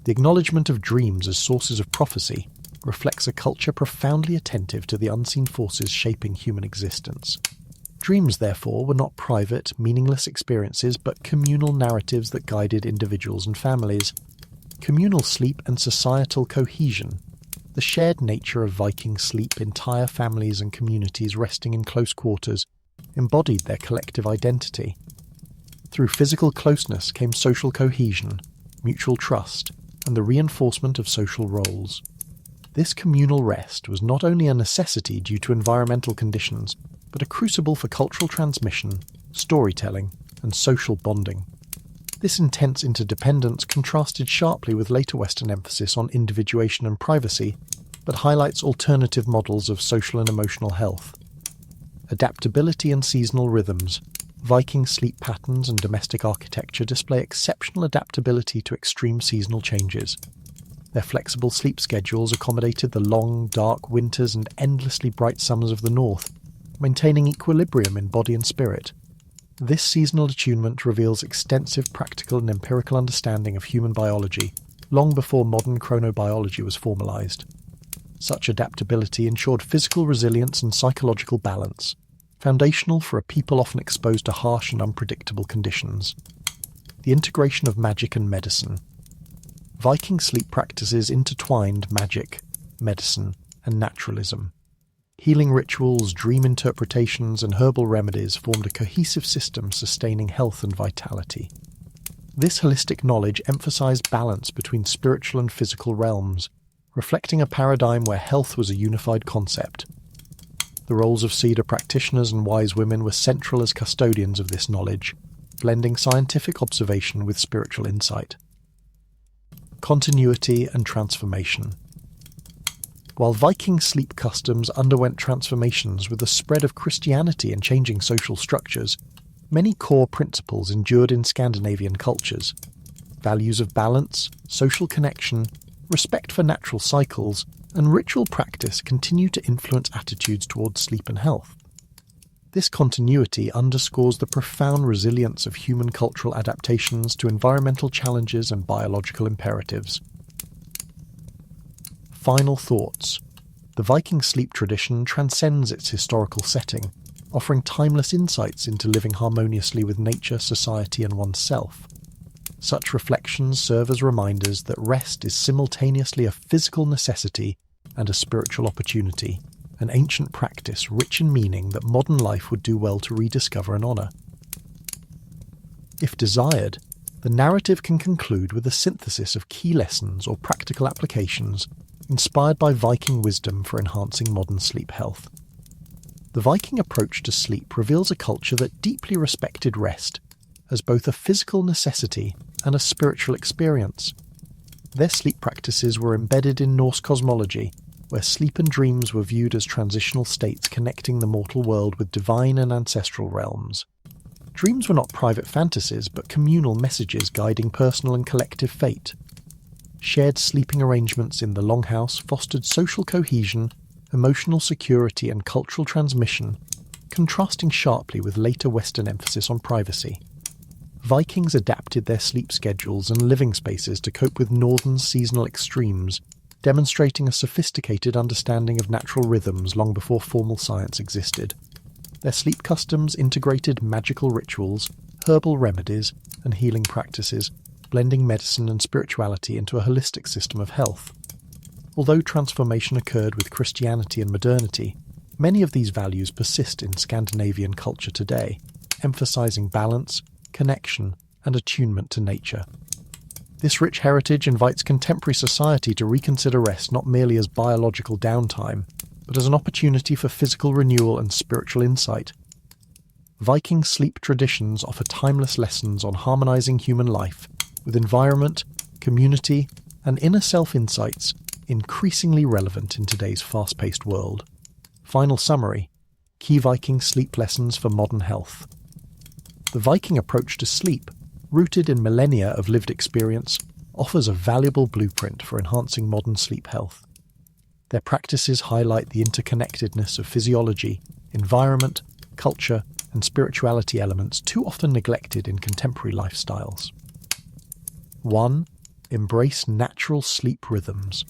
The acknowledgement of dreams as sources of prophecy reflects a culture profoundly attentive to the unseen forces shaping human existence. Dreams, therefore, were not private, meaningless experiences, but communal narratives that guided individuals and families. Communal sleep and societal cohesion. The shared nature of Viking sleep, entire families and communities resting in close quarters, embodied their collective identity. Through physical closeness came social cohesion, mutual trust, and the reinforcement of social roles. This communal rest was not only a necessity due to environmental conditions, but a crucible for cultural transmission, storytelling, and social bonding. This intense interdependence contrasted sharply with later Western emphasis on individuation and privacy, but highlights alternative models of social and emotional health. Adaptability and seasonal rhythms. Viking sleep patterns and domestic architecture display exceptional adaptability to extreme seasonal changes. Their flexible sleep schedules accommodated the long, dark winters and endlessly bright summers of the north, maintaining equilibrium in body and spirit. This seasonal attunement reveals extensive practical and empirical understanding of human biology, long before modern chronobiology was formalized. Such adaptability ensured physical resilience and psychological balance, foundational for a people often exposed to harsh and unpredictable conditions. The integration of magic and medicine. Viking sleep practices intertwined magic, medicine, and naturalism. Healing rituals, dream interpretations, and herbal remedies formed a cohesive system sustaining health and vitality. This holistic knowledge emphasized balance between spiritual and physical realms, reflecting a paradigm where health was a unified concept. The roles of cedar practitioners and wise women were central as custodians of this knowledge, blending scientific observation with spiritual insight. Continuity and transformation. While Viking sleep customs underwent transformations with the spread of Christianity and changing social structures, many core principles endured in Scandinavian cultures. Values of balance, social connection, respect for natural cycles, and ritual practice continue to influence attitudes towards sleep and health. This continuity underscores the profound resilience of human cultural adaptations to environmental challenges and biological imperatives. Final thoughts. The Viking sleep tradition transcends its historical setting, offering timeless insights into living harmoniously with nature, society, and oneself. Such reflections serve as reminders that rest is simultaneously a physical necessity and a spiritual opportunity, an ancient practice rich in meaning that modern life would do well to rediscover and honour. If desired, the narrative can conclude with a synthesis of key lessons or practical applications inspired by Viking wisdom for enhancing modern sleep health. The Viking approach to sleep reveals a culture that deeply respected rest as both a physical necessity and a spiritual experience. Their sleep practices were embedded in Norse cosmology, where sleep and dreams were viewed as transitional states connecting the mortal world with divine and ancestral realms. Dreams were not private fantasies, but communal messages guiding personal and collective fate. Shared sleeping arrangements in the longhouse fostered social cohesion, emotional security, and cultural transmission, contrasting sharply with later Western emphasis on privacy. Vikings adapted their sleep schedules and living spaces to cope with northern seasonal extremes, demonstrating a sophisticated understanding of natural rhythms long before formal science existed. Their sleep customs integrated magical rituals, herbal remedies, and healing practices, blending medicine and spirituality into a holistic system of health. Although transformation occurred with Christianity and modernity, many of these values persist in Scandinavian culture today, emphasizing balance, connection, and attunement to nature. This rich heritage invites contemporary society to reconsider rest not merely as biological downtime, but as an opportunity for physical renewal and spiritual insight. Viking sleep traditions offer timeless lessons on harmonizing human life with environment, community, and inner self insights increasingly relevant in today's fast-paced world. Final summary: key Viking sleep lessons for modern health. The Viking approach to sleep, rooted in millennia of lived experience, offers a valuable blueprint for enhancing modern sleep health. Their practices highlight the interconnectedness of physiology, environment, culture, and spirituality elements too often neglected in contemporary lifestyles. 1. Embrace natural sleep rhythms.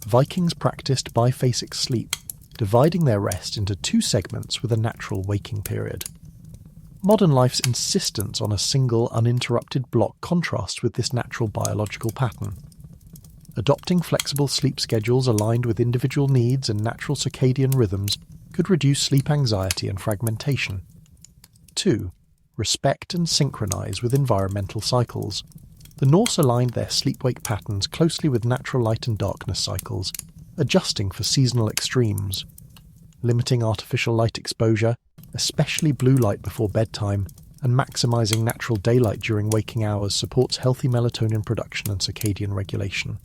Vikings practiced biphasic sleep, dividing their rest into two segments with a natural waking period. Modern life's insistence on a single, uninterrupted block contrasts with this natural biological pattern. Adopting flexible sleep schedules aligned with individual needs and natural circadian rhythms could reduce sleep anxiety and fragmentation, 2. Respect and synchronize with environmental cycles. The Norse aligned their sleep-wake patterns closely with natural light and darkness cycles, adjusting for seasonal extremes. Limiting artificial light exposure, especially blue light before bedtime, and maximizing natural daylight during waking hours supports healthy melatonin production and circadian regulation.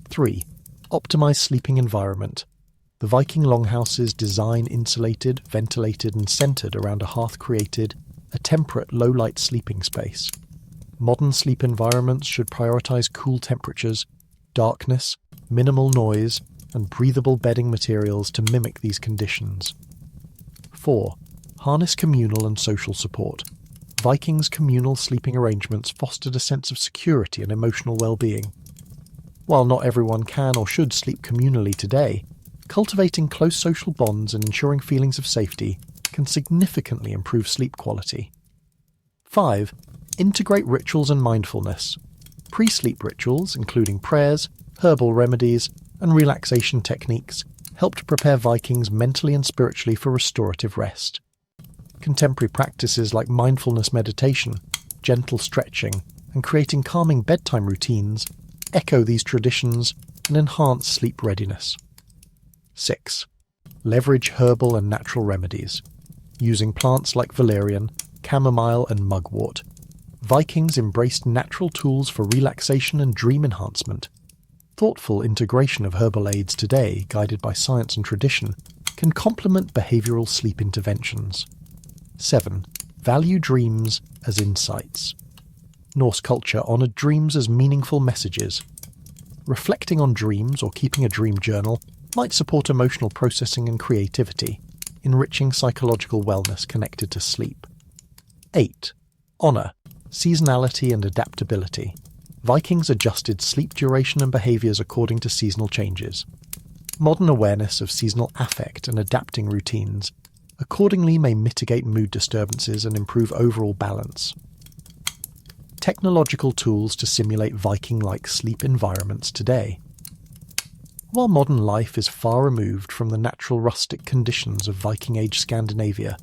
3. Optimize sleeping environment. The Viking longhouses design insulated, ventilated and centered around a hearth created a temperate, low-light sleeping space. Modern sleep environments should prioritize cool temperatures, darkness, minimal noise, and breathable bedding materials to mimic these conditions. 4. Harness communal and social support. Vikings' communal sleeping arrangements fostered a sense of security and emotional well-being. While not everyone can or should sleep communally today, cultivating close social bonds and ensuring feelings of safety can significantly improve sleep quality. 5. Integrate rituals and mindfulness. Pre-sleep rituals, including prayers, herbal remedies, and relaxation techniques, helped prepare Vikings mentally and spiritually for restorative rest. Contemporary practices like mindfulness meditation, gentle stretching, and creating calming bedtime routines echo these traditions and enhance sleep readiness. 6. Leverage herbal and natural remedies. Using plants like valerian, chamomile, and mugwort, Vikings embraced natural tools for relaxation and dream enhancement. Thoughtful integration of herbal aids today, guided by science and tradition, can complement behavioral sleep interventions. 7. Value dreams as insights. Norse culture honored dreams as meaningful messages. Reflecting on dreams or keeping a dream journal might support emotional processing and creativity, enriching psychological wellness connected to sleep. 8. Honor seasonality and adaptability. Vikings adjusted sleep duration and behaviors according to seasonal changes. Modern awareness of seasonal affect and adapting routines accordingly may mitigate mood disturbances and improve overall balance. Technological tools to simulate Viking-like sleep environments today. While modern life is far removed from the natural rustic conditions of Viking-age Scandinavia,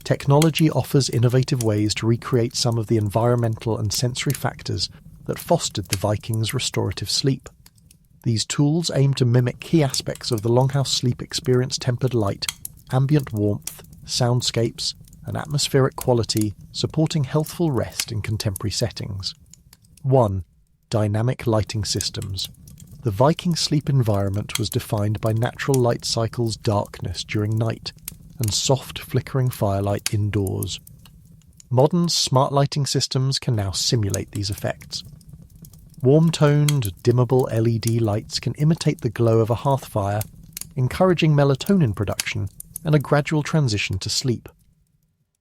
technology offers innovative ways to recreate some of the environmental and sensory factors that fostered the Vikings' restorative sleep. These tools aim to mimic key aspects of the longhouse sleep experience: tempered light, ambient warmth, soundscapes, and atmospheric quality, supporting healthful rest in contemporary settings. 1. Dynamic lighting systems. The Viking sleep environment was defined by natural light cycles, darkness during night, and soft flickering firelight indoors. Modern smart lighting systems can now simulate these effects. Warm-toned, dimmable LED lights can imitate the glow of a hearth fire, encouraging melatonin production and a gradual transition to sleep.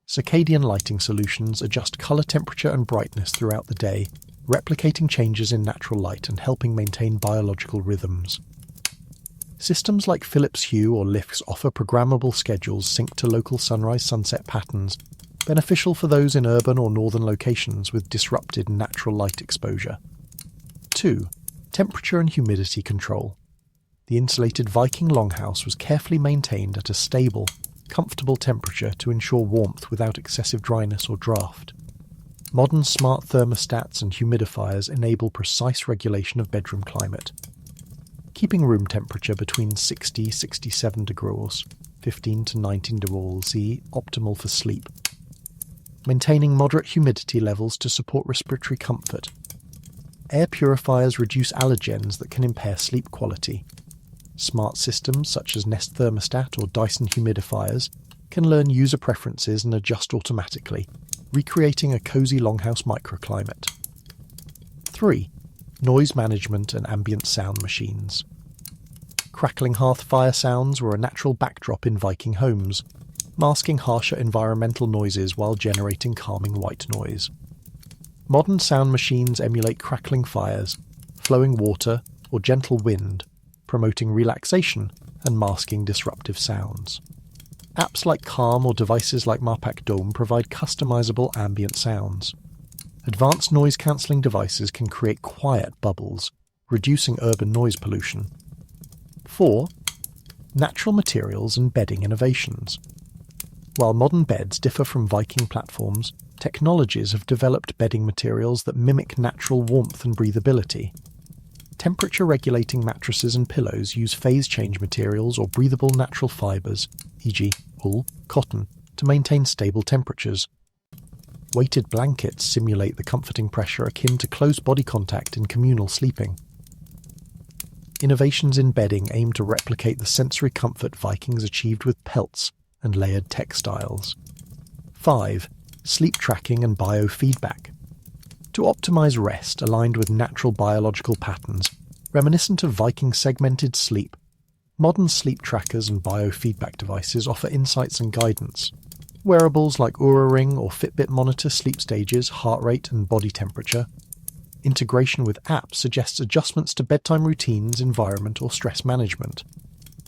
Circadian lighting solutions adjust color temperature and brightness throughout the day, replicating changes in natural light and helping maintain biological rhythms. Systems like Philips Hue or Lifts offer programmable schedules synced to local sunrise-sunset patterns, beneficial for those in urban or northern locations with disrupted natural light exposure. 2. Temperature and humidity control. The insulated Viking longhouse was carefully maintained at a stable, comfortable temperature to ensure warmth without excessive dryness or draft. Modern smart thermostats and humidifiers enable precise regulation of bedroom climate, keeping room temperature between 60-67 degrees, 15 to 19 degrees C, optimal for sleep. Maintaining moderate humidity levels to support respiratory comfort. Air purifiers reduce allergens that can impair sleep quality. Smart systems such as Nest Thermostat or Dyson humidifiers can learn user preferences and adjust automatically, recreating a cozy longhouse microclimate. 3. Noise management and ambient sound machines. Crackling hearth fire sounds were a natural backdrop in Viking homes, masking harsher environmental noises while generating calming white noise. Modern sound machines emulate crackling fires, flowing water, or gentle wind, promoting relaxation and masking disruptive sounds. Apps like Calm or devices like Marpak Dome provide customizable ambient sounds. Advanced noise-cancelling devices can create quiet bubbles, reducing urban noise pollution. 4. Natural materials and bedding innovations. While modern beds differ from Viking platforms, technologies have developed bedding materials that mimic natural warmth and breathability. Temperature-regulating mattresses and pillows use phase-change materials or breathable natural fibres, e.g. wool, cotton, to maintain stable temperatures. Weighted blankets simulate the comforting pressure akin to close body contact in communal sleeping. Innovations in bedding aim to replicate the sensory comfort Vikings achieved with pelts and layered textiles. 5. Sleep tracking and biofeedback. To optimize rest aligned with natural biological patterns, reminiscent of Viking segmented sleep, modern sleep trackers and biofeedback devices offer insights and guidance. Wearables like Oura Ring or Fitbit monitor sleep stages, heart rate, and body temperature. Integration with apps suggests adjustments to bedtime routines, environment, or stress management.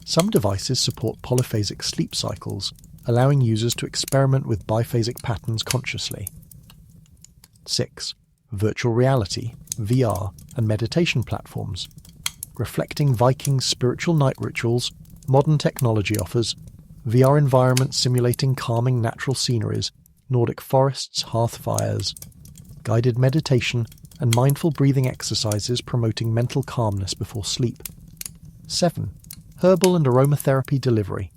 Some devices support polyphasic sleep cycles, allowing users to experiment with biphasic patterns consciously. 6. Virtual reality, VR, and meditation platforms. Reflecting Vikings' spiritual night rituals, modern technology offers VR environments simulating calming natural sceneries, Nordic forests, hearth fires, guided meditation, and mindful breathing exercises promoting mental calmness before sleep. 7. Herbal and aromatherapy delivery.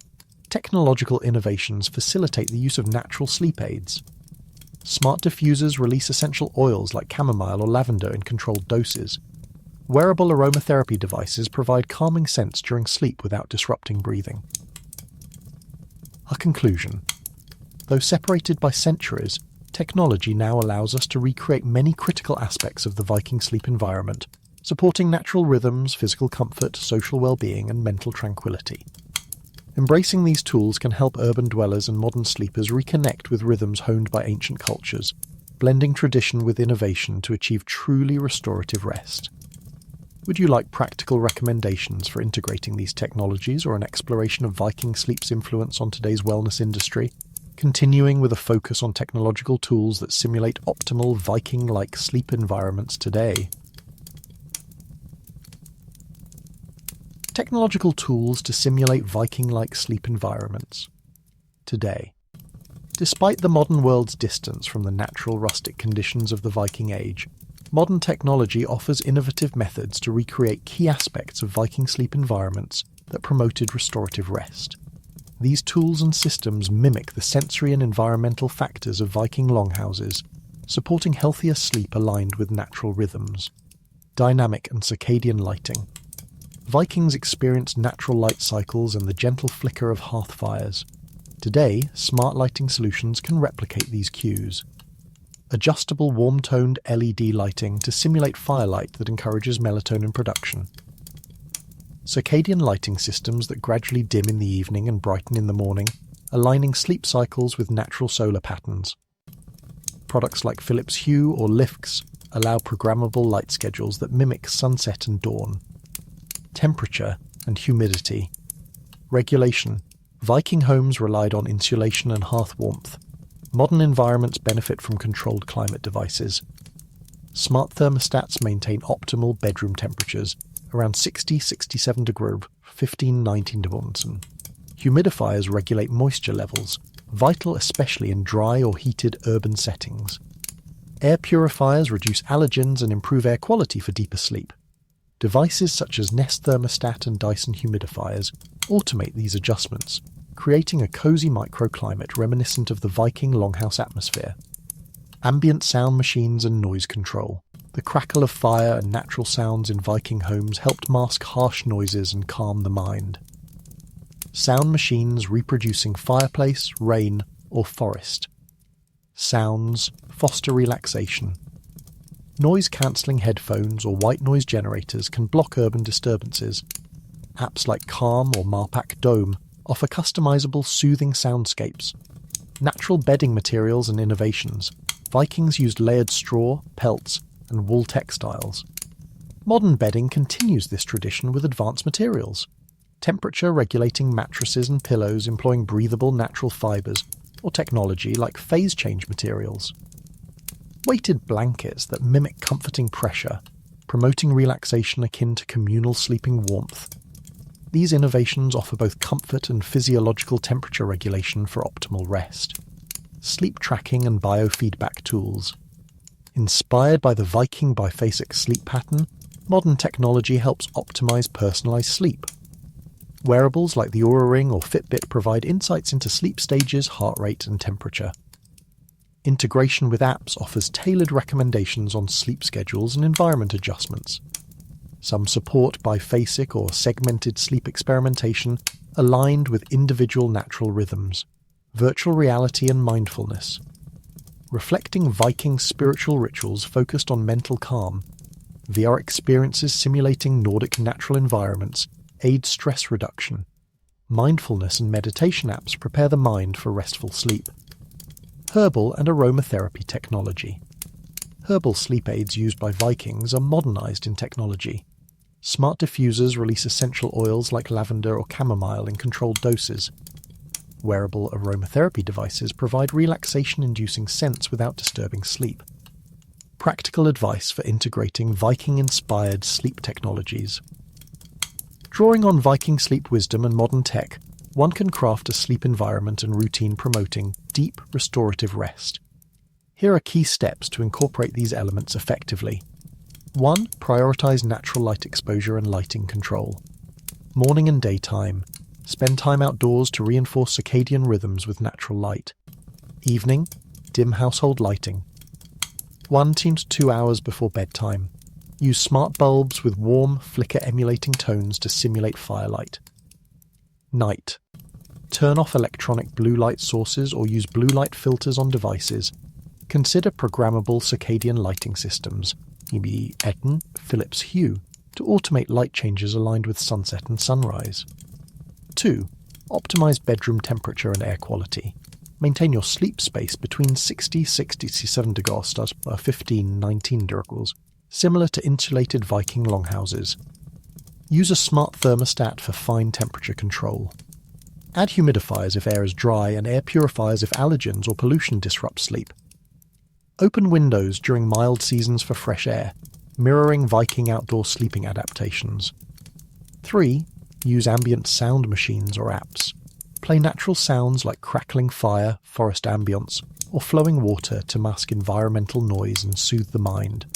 Technological innovations facilitate the use of natural sleep aids. Smart diffusers release essential oils like chamomile or lavender in controlled doses. Wearable aromatherapy devices provide calming scents during sleep without disrupting breathing. A conclusion. Though separated by centuries, technology now allows us to recreate many critical aspects of the Viking sleep environment, supporting natural rhythms, physical comfort, social well-being, and mental tranquility. Embracing these tools can help urban dwellers and modern sleepers reconnect with rhythms honed by ancient cultures, blending tradition with innovation to achieve truly restorative rest. Would you like practical recommendations for integrating these technologies or an exploration of Viking sleep's influence on today's wellness industry, continuing with a focus on technological tools that simulate optimal Viking-like sleep environments today? Technological tools to simulate Viking-like sleep environments today. Despite the modern world's distance from the natural rustic conditions of the Viking Age, modern technology offers innovative methods to recreate key aspects of Viking sleep environments that promoted restorative rest. These tools and systems mimic the sensory and environmental factors of Viking longhouses, supporting healthier sleep aligned with natural rhythms. Dynamic and circadian lighting. Vikings experienced natural light cycles and the gentle flicker of hearth fires. Today, smart lighting solutions can replicate these cues. Adjustable warm-toned LED lighting to simulate firelight that encourages melatonin production. Circadian lighting systems that gradually dim in the evening and brighten in the morning, aligning sleep cycles with natural solar patterns. Products like Philips Hue or Lifx allow programmable light schedules that mimic sunset and dawn. Temperature and humidity. Regulation. Viking homes relied on insulation and hearth warmth. Modern environments benefit from controlled climate devices. Smart thermostats maintain optimal bedroom temperatures, around 60-67 degrees, 15-19 degrees. Humidifiers regulate moisture levels, vital especially in dry or heated urban settings. Air purifiers reduce allergens and improve air quality for deeper sleep. Devices such as Nest thermostat and Dyson humidifiers automate these adjustments, creating a cozy microclimate reminiscent of the Viking longhouse atmosphere. Ambient sound machines and noise control. The crackle of fire and natural sounds in Viking homes helped mask harsh noises and calm the mind. Sound machines reproducing fireplace, rain, or forest. Sounds foster relaxation. Noise-cancelling headphones or white noise generators can block urban disturbances. Apps like Calm or Marpak Dome offer customizable, soothing soundscapes. Natural bedding materials and innovations. Vikings used layered straw, pelts, and wool textiles. Modern bedding continues this tradition with advanced materials. Temperature-regulating mattresses and pillows employing breathable natural fibres, or technology like phase-change materials. Weighted blankets that mimic comforting pressure, promoting relaxation akin to communal sleeping warmth. These innovations offer both comfort and physiological temperature regulation for optimal rest. Sleep tracking and biofeedback tools. Inspired by the Viking biphasic sleep pattern, modern technology helps optimize personalized sleep. Wearables like the Oura Ring or Fitbit provide insights into sleep stages, heart rate, and temperature. Integration with apps offers tailored recommendations on sleep schedules and environment adjustments. Some support biphasic or segmented sleep experimentation aligned with individual natural rhythms, virtual reality and mindfulness. Reflecting Viking spiritual rituals focused on mental calm, VR experiences simulating Nordic natural environments aid stress reduction. Mindfulness and meditation apps prepare the mind for restful sleep. Herbal and aromatherapy technology. Herbal sleep aids used by Vikings are modernized in technology. Smart diffusers release essential oils like lavender or chamomile in controlled doses. Wearable aromatherapy devices provide relaxation-inducing scents without disturbing sleep. Practical advice for integrating Viking-inspired sleep technologies. Drawing on Viking sleep wisdom and modern tech, one can craft a sleep environment and routine promoting deep, restorative rest. Here are key steps to incorporate these elements effectively. 1. Prioritize natural light exposure and lighting control. Morning and daytime. Spend time outdoors to reinforce circadian rhythms with natural light. Evening. Dim household lighting. 1 to 2 hours before bedtime. Use smart bulbs with warm, flicker-emulating tones to simulate firelight. Night. Turn off electronic blue light sources or use blue light filters on devices. Consider programmable circadian lighting systems, e.g. Eton, Philips Hue, to automate light changes aligned with sunset and sunrise. 2. Optimize bedroom temperature and air quality. Maintain your sleep space between 60-67 degrees to 15-19 degrees, similar to insulated Viking longhouses. Use a smart thermostat for fine temperature control. Add humidifiers if air is dry and air purifiers if allergens or pollution disrupt sleep. Open windows during mild seasons for fresh air, mirroring Viking outdoor sleeping adaptations. 3. Use ambient sound machines or apps. Play natural sounds like crackling fire, forest ambience, or flowing water to mask environmental noise and soothe the mind.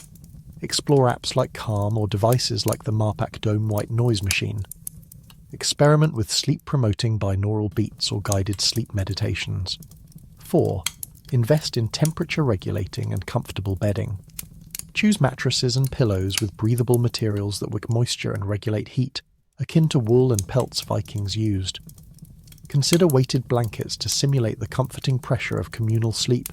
Explore apps like Calm or devices like the Marpak Dome White Noise Machine. Experiment with sleep-promoting binaural beats or guided sleep meditations. 4. Invest in temperature-regulating and comfortable bedding. Choose mattresses and pillows with breathable materials that wick moisture and regulate heat, akin to wool and pelts Vikings used. Consider weighted blankets to simulate the comforting pressure of communal sleep.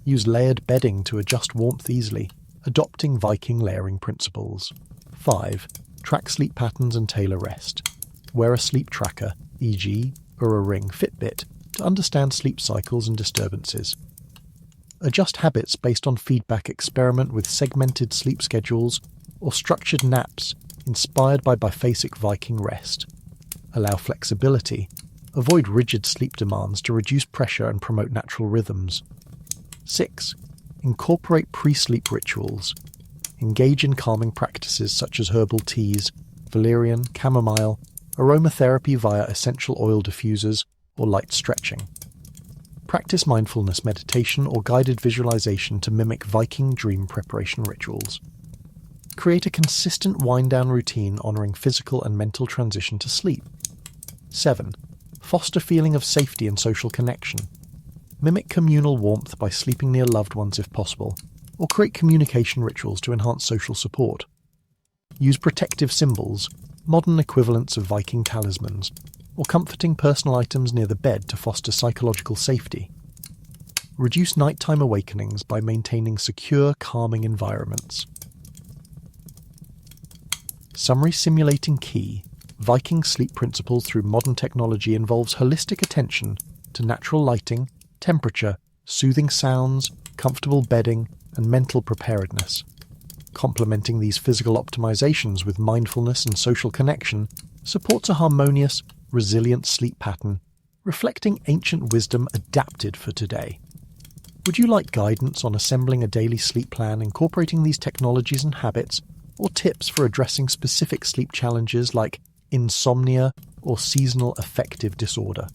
Use layered bedding to adjust warmth easily, adopting Viking layering principles. 5. Track sleep patterns and tailor rest. Wear a sleep tracker, e.g. Oura Ring Fitbit, to understand sleep cycles and disturbances. Adjust habits based on feedback. Experiment with segmented sleep schedules or structured naps inspired by biphasic Viking rest. Allow flexibility. Avoid rigid sleep demands to reduce pressure and promote natural rhythms. 6. Incorporate pre-sleep rituals. Engage in calming practices such as herbal teas, valerian, chamomile, aromatherapy via essential oil diffusers, or light stretching. Practice mindfulness meditation or guided visualization to mimic Viking dream preparation rituals. Create a consistent wind-down routine honoring physical and mental transition to sleep. 7. Foster feeling of safety and social connection. Mimic communal warmth by sleeping near loved ones if possible, or create communication rituals to enhance social support. Use protective symbols, modern equivalents of Viking talismans, or comforting personal items near the bed to foster psychological safety. Reduce nighttime awakenings by maintaining secure, calming environments. Summary simulating key. Viking sleep principles through modern technology involves holistic attention to natural lighting, temperature, soothing sounds, comfortable bedding, and mental preparedness. Complementing these physical optimizations with mindfulness and social connection supports a harmonious, resilient sleep pattern, reflecting ancient wisdom adapted for today. Would you like guidance on assembling a daily sleep plan incorporating these technologies and habits, or tips for addressing specific sleep challenges like insomnia, or seasonal affective disorder.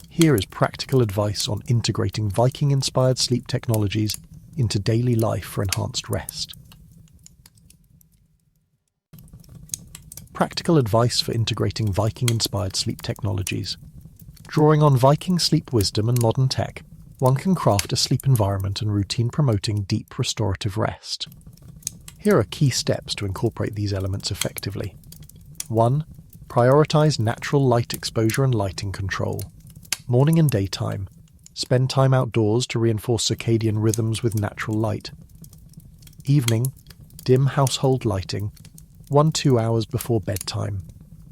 Here is practical advice on integrating Viking-inspired sleep technologies into daily life for enhanced rest. Practical advice for integrating Viking-inspired sleep technologies. Drawing on Viking sleep wisdom and modern tech, one can craft a sleep environment and routine promoting deep restorative rest. Here are key steps to incorporate these elements effectively. 1. Prioritize natural light exposure and lighting control. Morning and daytime. Spend time outdoors to reinforce circadian rhythms with natural light. Evening. Dim household lighting. 1-2 hours before bedtime.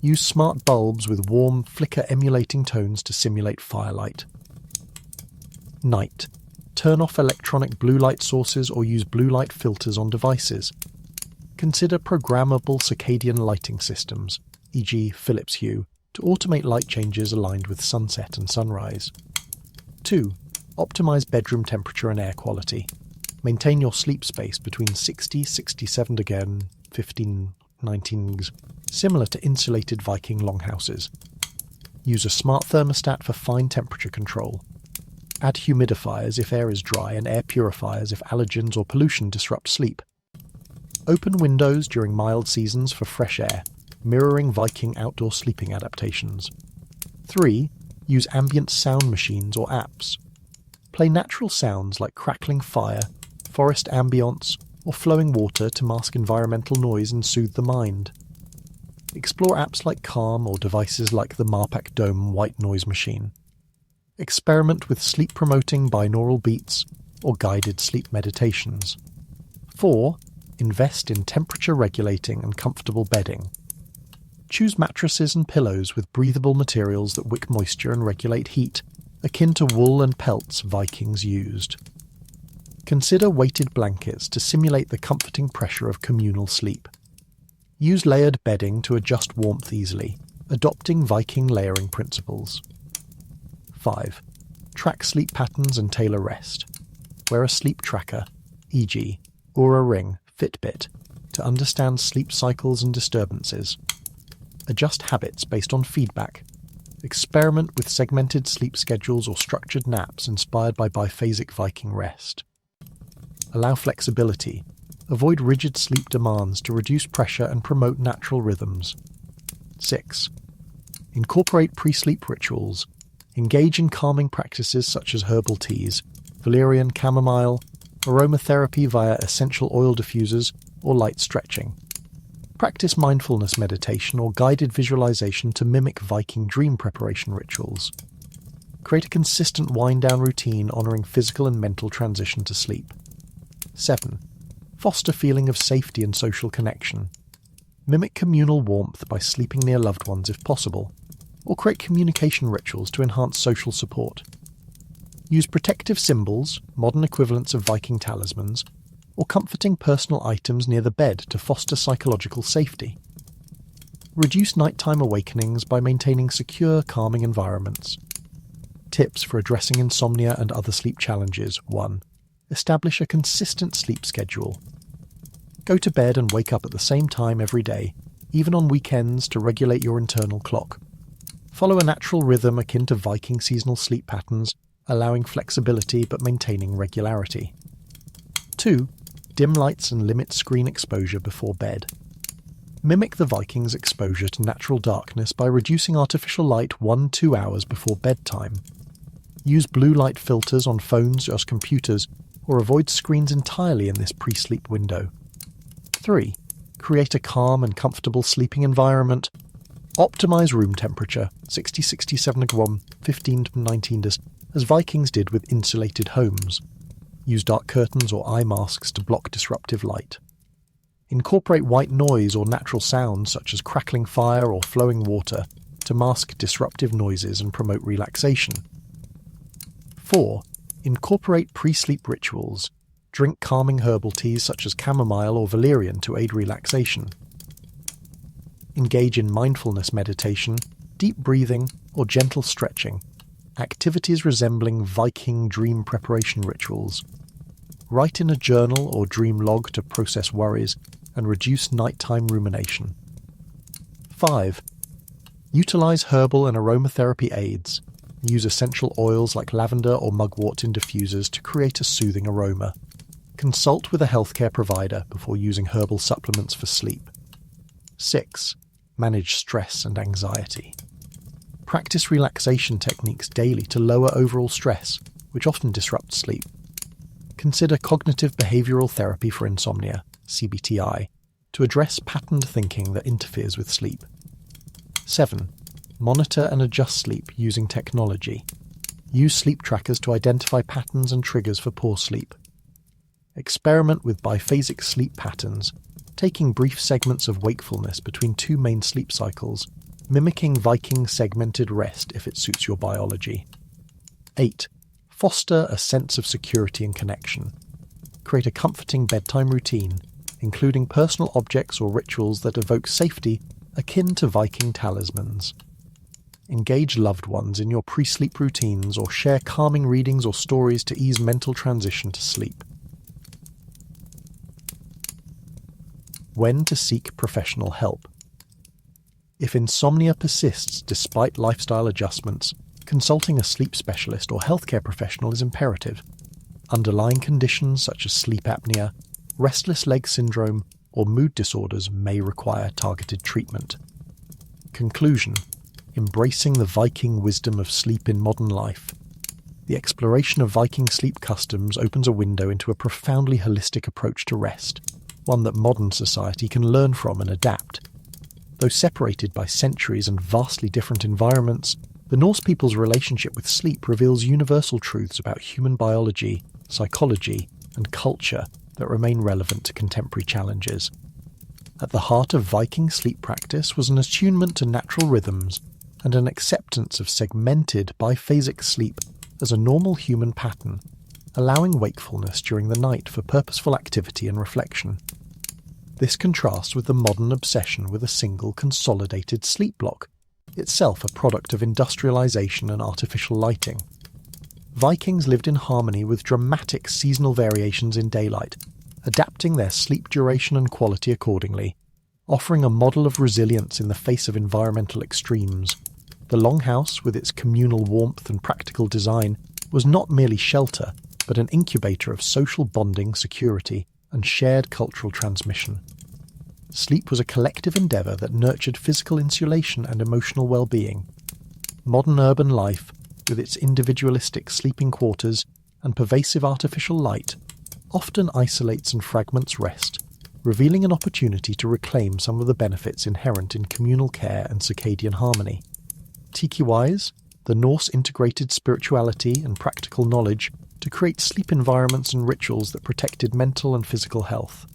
Use smart bulbs with warm, flicker-emulating tones to simulate firelight. Night. Turn off electronic blue light sources or use blue light filters on devices. Consider programmable circadian lighting systems, e.g. Philips Hue, to automate light changes aligned with sunset and sunrise. 2. Optimize bedroom temperature and air quality. Maintain your sleep space between 60-67 again, 15-19, similar to insulated Viking longhouses. Use a smart thermostat for fine temperature control. Add humidifiers if air is dry and air purifiers if allergens or pollution disrupt sleep. Open windows during mild seasons for fresh air, mirroring Viking outdoor sleeping adaptations. 3. Use ambient sound machines or apps. Play natural sounds like crackling fire, forest ambience, or flowing water to mask environmental noise and soothe the mind. Explore apps like Calm or devices like the Marpak Dome white noise machine. Experiment with sleep-promoting binaural beats or guided sleep meditations. 4. Invest in temperature-regulating and comfortable bedding. Choose mattresses and pillows with breathable materials that wick moisture and regulate heat, akin to wool and pelts Vikings used. Consider weighted blankets to simulate the comforting pressure of communal sleep. Use layered bedding to adjust warmth easily, adopting Viking layering principles. 5. Track sleep patterns and tailor rest. Wear a sleep tracker, e.g., Oura Ring, Fitbit, to understand sleep cycles and disturbances. Adjust habits based on feedback. Experiment with segmented sleep schedules or structured naps inspired by biphasic Viking rest. Allow flexibility. Avoid rigid sleep demands to reduce pressure and promote natural rhythms. 6. Incorporate pre-sleep rituals. Engage in calming practices such as herbal teas, valerian chamomile, aromatherapy via essential oil diffusers, or light stretching. Practice mindfulness meditation or guided visualization to mimic Viking dream preparation rituals. Create a consistent wind-down routine honoring physical and mental transition to sleep. 7. Foster feeling of safety and social connection. Mimic communal warmth by sleeping near loved ones if possible, or create communication rituals to enhance social support. Use protective symbols, modern equivalents of Viking talismans, or comforting personal items near the bed to foster psychological safety. Reduce nighttime awakenings by maintaining secure, calming environments. Tips for addressing insomnia and other sleep challenges. 1. Establish a consistent sleep schedule. Go to bed and wake up at the same time every day, even on weekends, to regulate your internal clock. Follow a natural rhythm akin to Viking seasonal sleep patterns, allowing flexibility but maintaining regularity. 2. Dim lights and limit screen exposure before bed. Mimic the Vikings' exposure to natural darkness by reducing artificial light 1-2 hours before bedtime. Use blue light filters on phones or computers, or avoid screens entirely in this pre-sleep window. 3. Create a calm and comfortable sleeping environment. Optimize room temperature, 60-67 15-19 as Vikings did with insulated homes. Use dark curtains or eye masks to block disruptive light. Incorporate white noise or natural sounds such as crackling fire or flowing water to mask disruptive noises and promote relaxation. 4. Incorporate pre-sleep rituals. Drink calming herbal teas such as chamomile or valerian to aid relaxation. Engage in mindfulness meditation, deep breathing, or gentle stretching. Activities resembling Viking dream preparation rituals. Write in a journal or dream log to process worries and reduce nighttime rumination. 5. Utilize herbal and aromatherapy aids. Use essential oils like lavender or mugwort in diffusers to create a soothing aroma. Consult with a healthcare provider before using herbal supplements for sleep. 6. Manage stress and anxiety. Practice relaxation techniques daily to lower overall stress, which often disrupts sleep. Consider cognitive behavioral therapy for insomnia, CBTI, to address patterned thinking that interferes with sleep. 7. Monitor and adjust sleep using technology. Use sleep trackers to identify patterns and triggers for poor sleep. Experiment with biphasic sleep patterns, taking brief segments of wakefulness between two main sleep cycles, mimicking Viking segmented rest if it suits your biology. 8. Foster a sense of security and connection. Create a comforting bedtime routine, including personal objects or rituals that evoke safety akin to Viking talismans. Engage loved ones in your pre-sleep routines or share calming readings or stories to ease mental transition to sleep. When to seek professional help. If insomnia persists despite lifestyle adjustments, consulting a sleep specialist or healthcare professional is imperative. Underlying conditions such as sleep apnea, restless leg syndrome, or mood disorders may require targeted treatment. Conclusion: embracing the Viking wisdom of sleep in modern life. The exploration of Viking sleep customs opens a window into a profoundly holistic approach to rest, one that modern society can learn from and adapt. Though separated by centuries and vastly different environments, the Norse people's relationship with sleep reveals universal truths about human biology, psychology, and culture that remain relevant to contemporary challenges. At the heart of Viking sleep practice was an attunement to natural rhythms and an acceptance of segmented biphasic sleep as a normal human pattern, allowing wakefulness during the night for purposeful activity and reflection. This contrasts with the modern obsession with a single consolidated sleep block, itself a product of industrialization and artificial lighting. Vikings lived in harmony with dramatic seasonal variations in daylight, adapting their sleep duration and quality accordingly, offering a model of resilience in the face of environmental extremes. The longhouse, with its communal warmth and practical design, was not merely shelter, but an incubator of social bonding, security, and shared cultural transmission. Sleep was a collective endeavour that nurtured physical insulation and emotional well-being. Modern urban life, with its individualistic sleeping quarters and pervasive artificial light, often isolates and fragments rest, revealing an opportunity to reclaim some of the benefits inherent in communal care and circadian harmony. Tiki-wise, the Norse integrated spirituality and practical knowledge to create sleep environments and rituals that protected mental and physical health.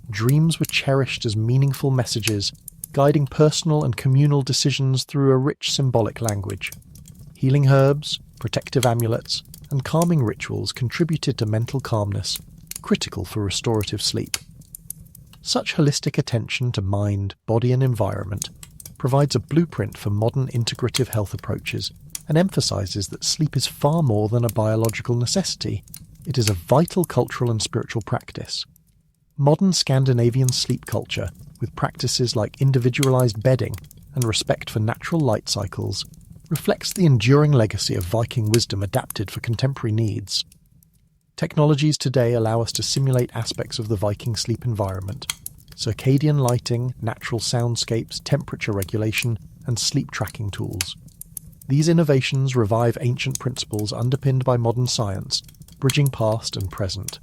Dreams were cherished as meaningful messages, guiding personal and communal decisions through a rich symbolic language. Healing herbs, protective amulets, and calming rituals contributed to mental calmness, critical for restorative sleep. Such holistic attention to mind, body, and environment provides a blueprint for modern integrative health approaches and emphasizes that sleep is far more than a biological necessity. It is a vital cultural and spiritual practice. Modern Scandinavian sleep culture, with practices like individualized bedding and respect for natural light cycles, reflects the enduring legacy of Viking wisdom adapted for contemporary needs. Technologies today allow us to simulate aspects of the Viking sleep environment: circadian lighting, natural soundscapes, temperature regulation, and sleep tracking tools. These innovations revive ancient principles underpinned by modern science, bridging past and present.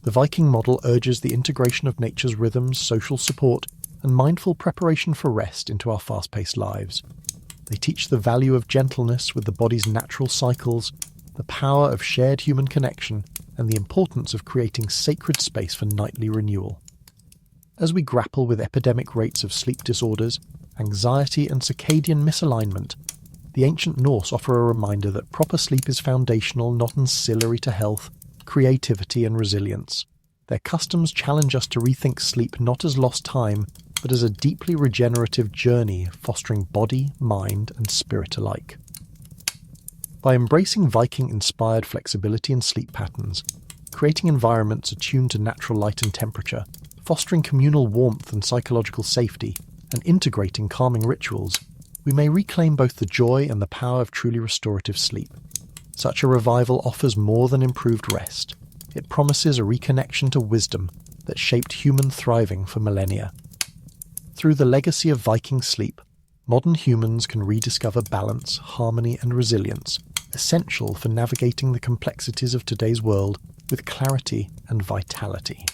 The Viking model urges the integration of nature's rhythms, social support, and mindful preparation for rest into our fast-paced lives. They teach the value of gentleness with the body's natural cycles, the power of shared human connection, and the importance of creating sacred space for nightly renewal. As we grapple with epidemic rates of sleep disorders, anxiety, and circadian misalignment, the ancient Norse offer a reminder that proper sleep is foundational, not ancillary to health, creativity, and resilience. Their customs challenge us to rethink sleep not as lost time, but as a deeply regenerative journey fostering body, mind, and spirit alike. By embracing Viking-inspired flexibility in sleep patterns, creating environments attuned to natural light and temperature, fostering communal warmth and psychological safety, and integrating calming rituals, we may reclaim both the joy and the power of truly restorative sleep. Such a revival offers more than improved rest. It promises a reconnection to wisdom that shaped human thriving for millennia. Through the legacy of Viking sleep, modern humans can rediscover balance, harmony, and resilience, essential for navigating the complexities of today's world with clarity and vitality.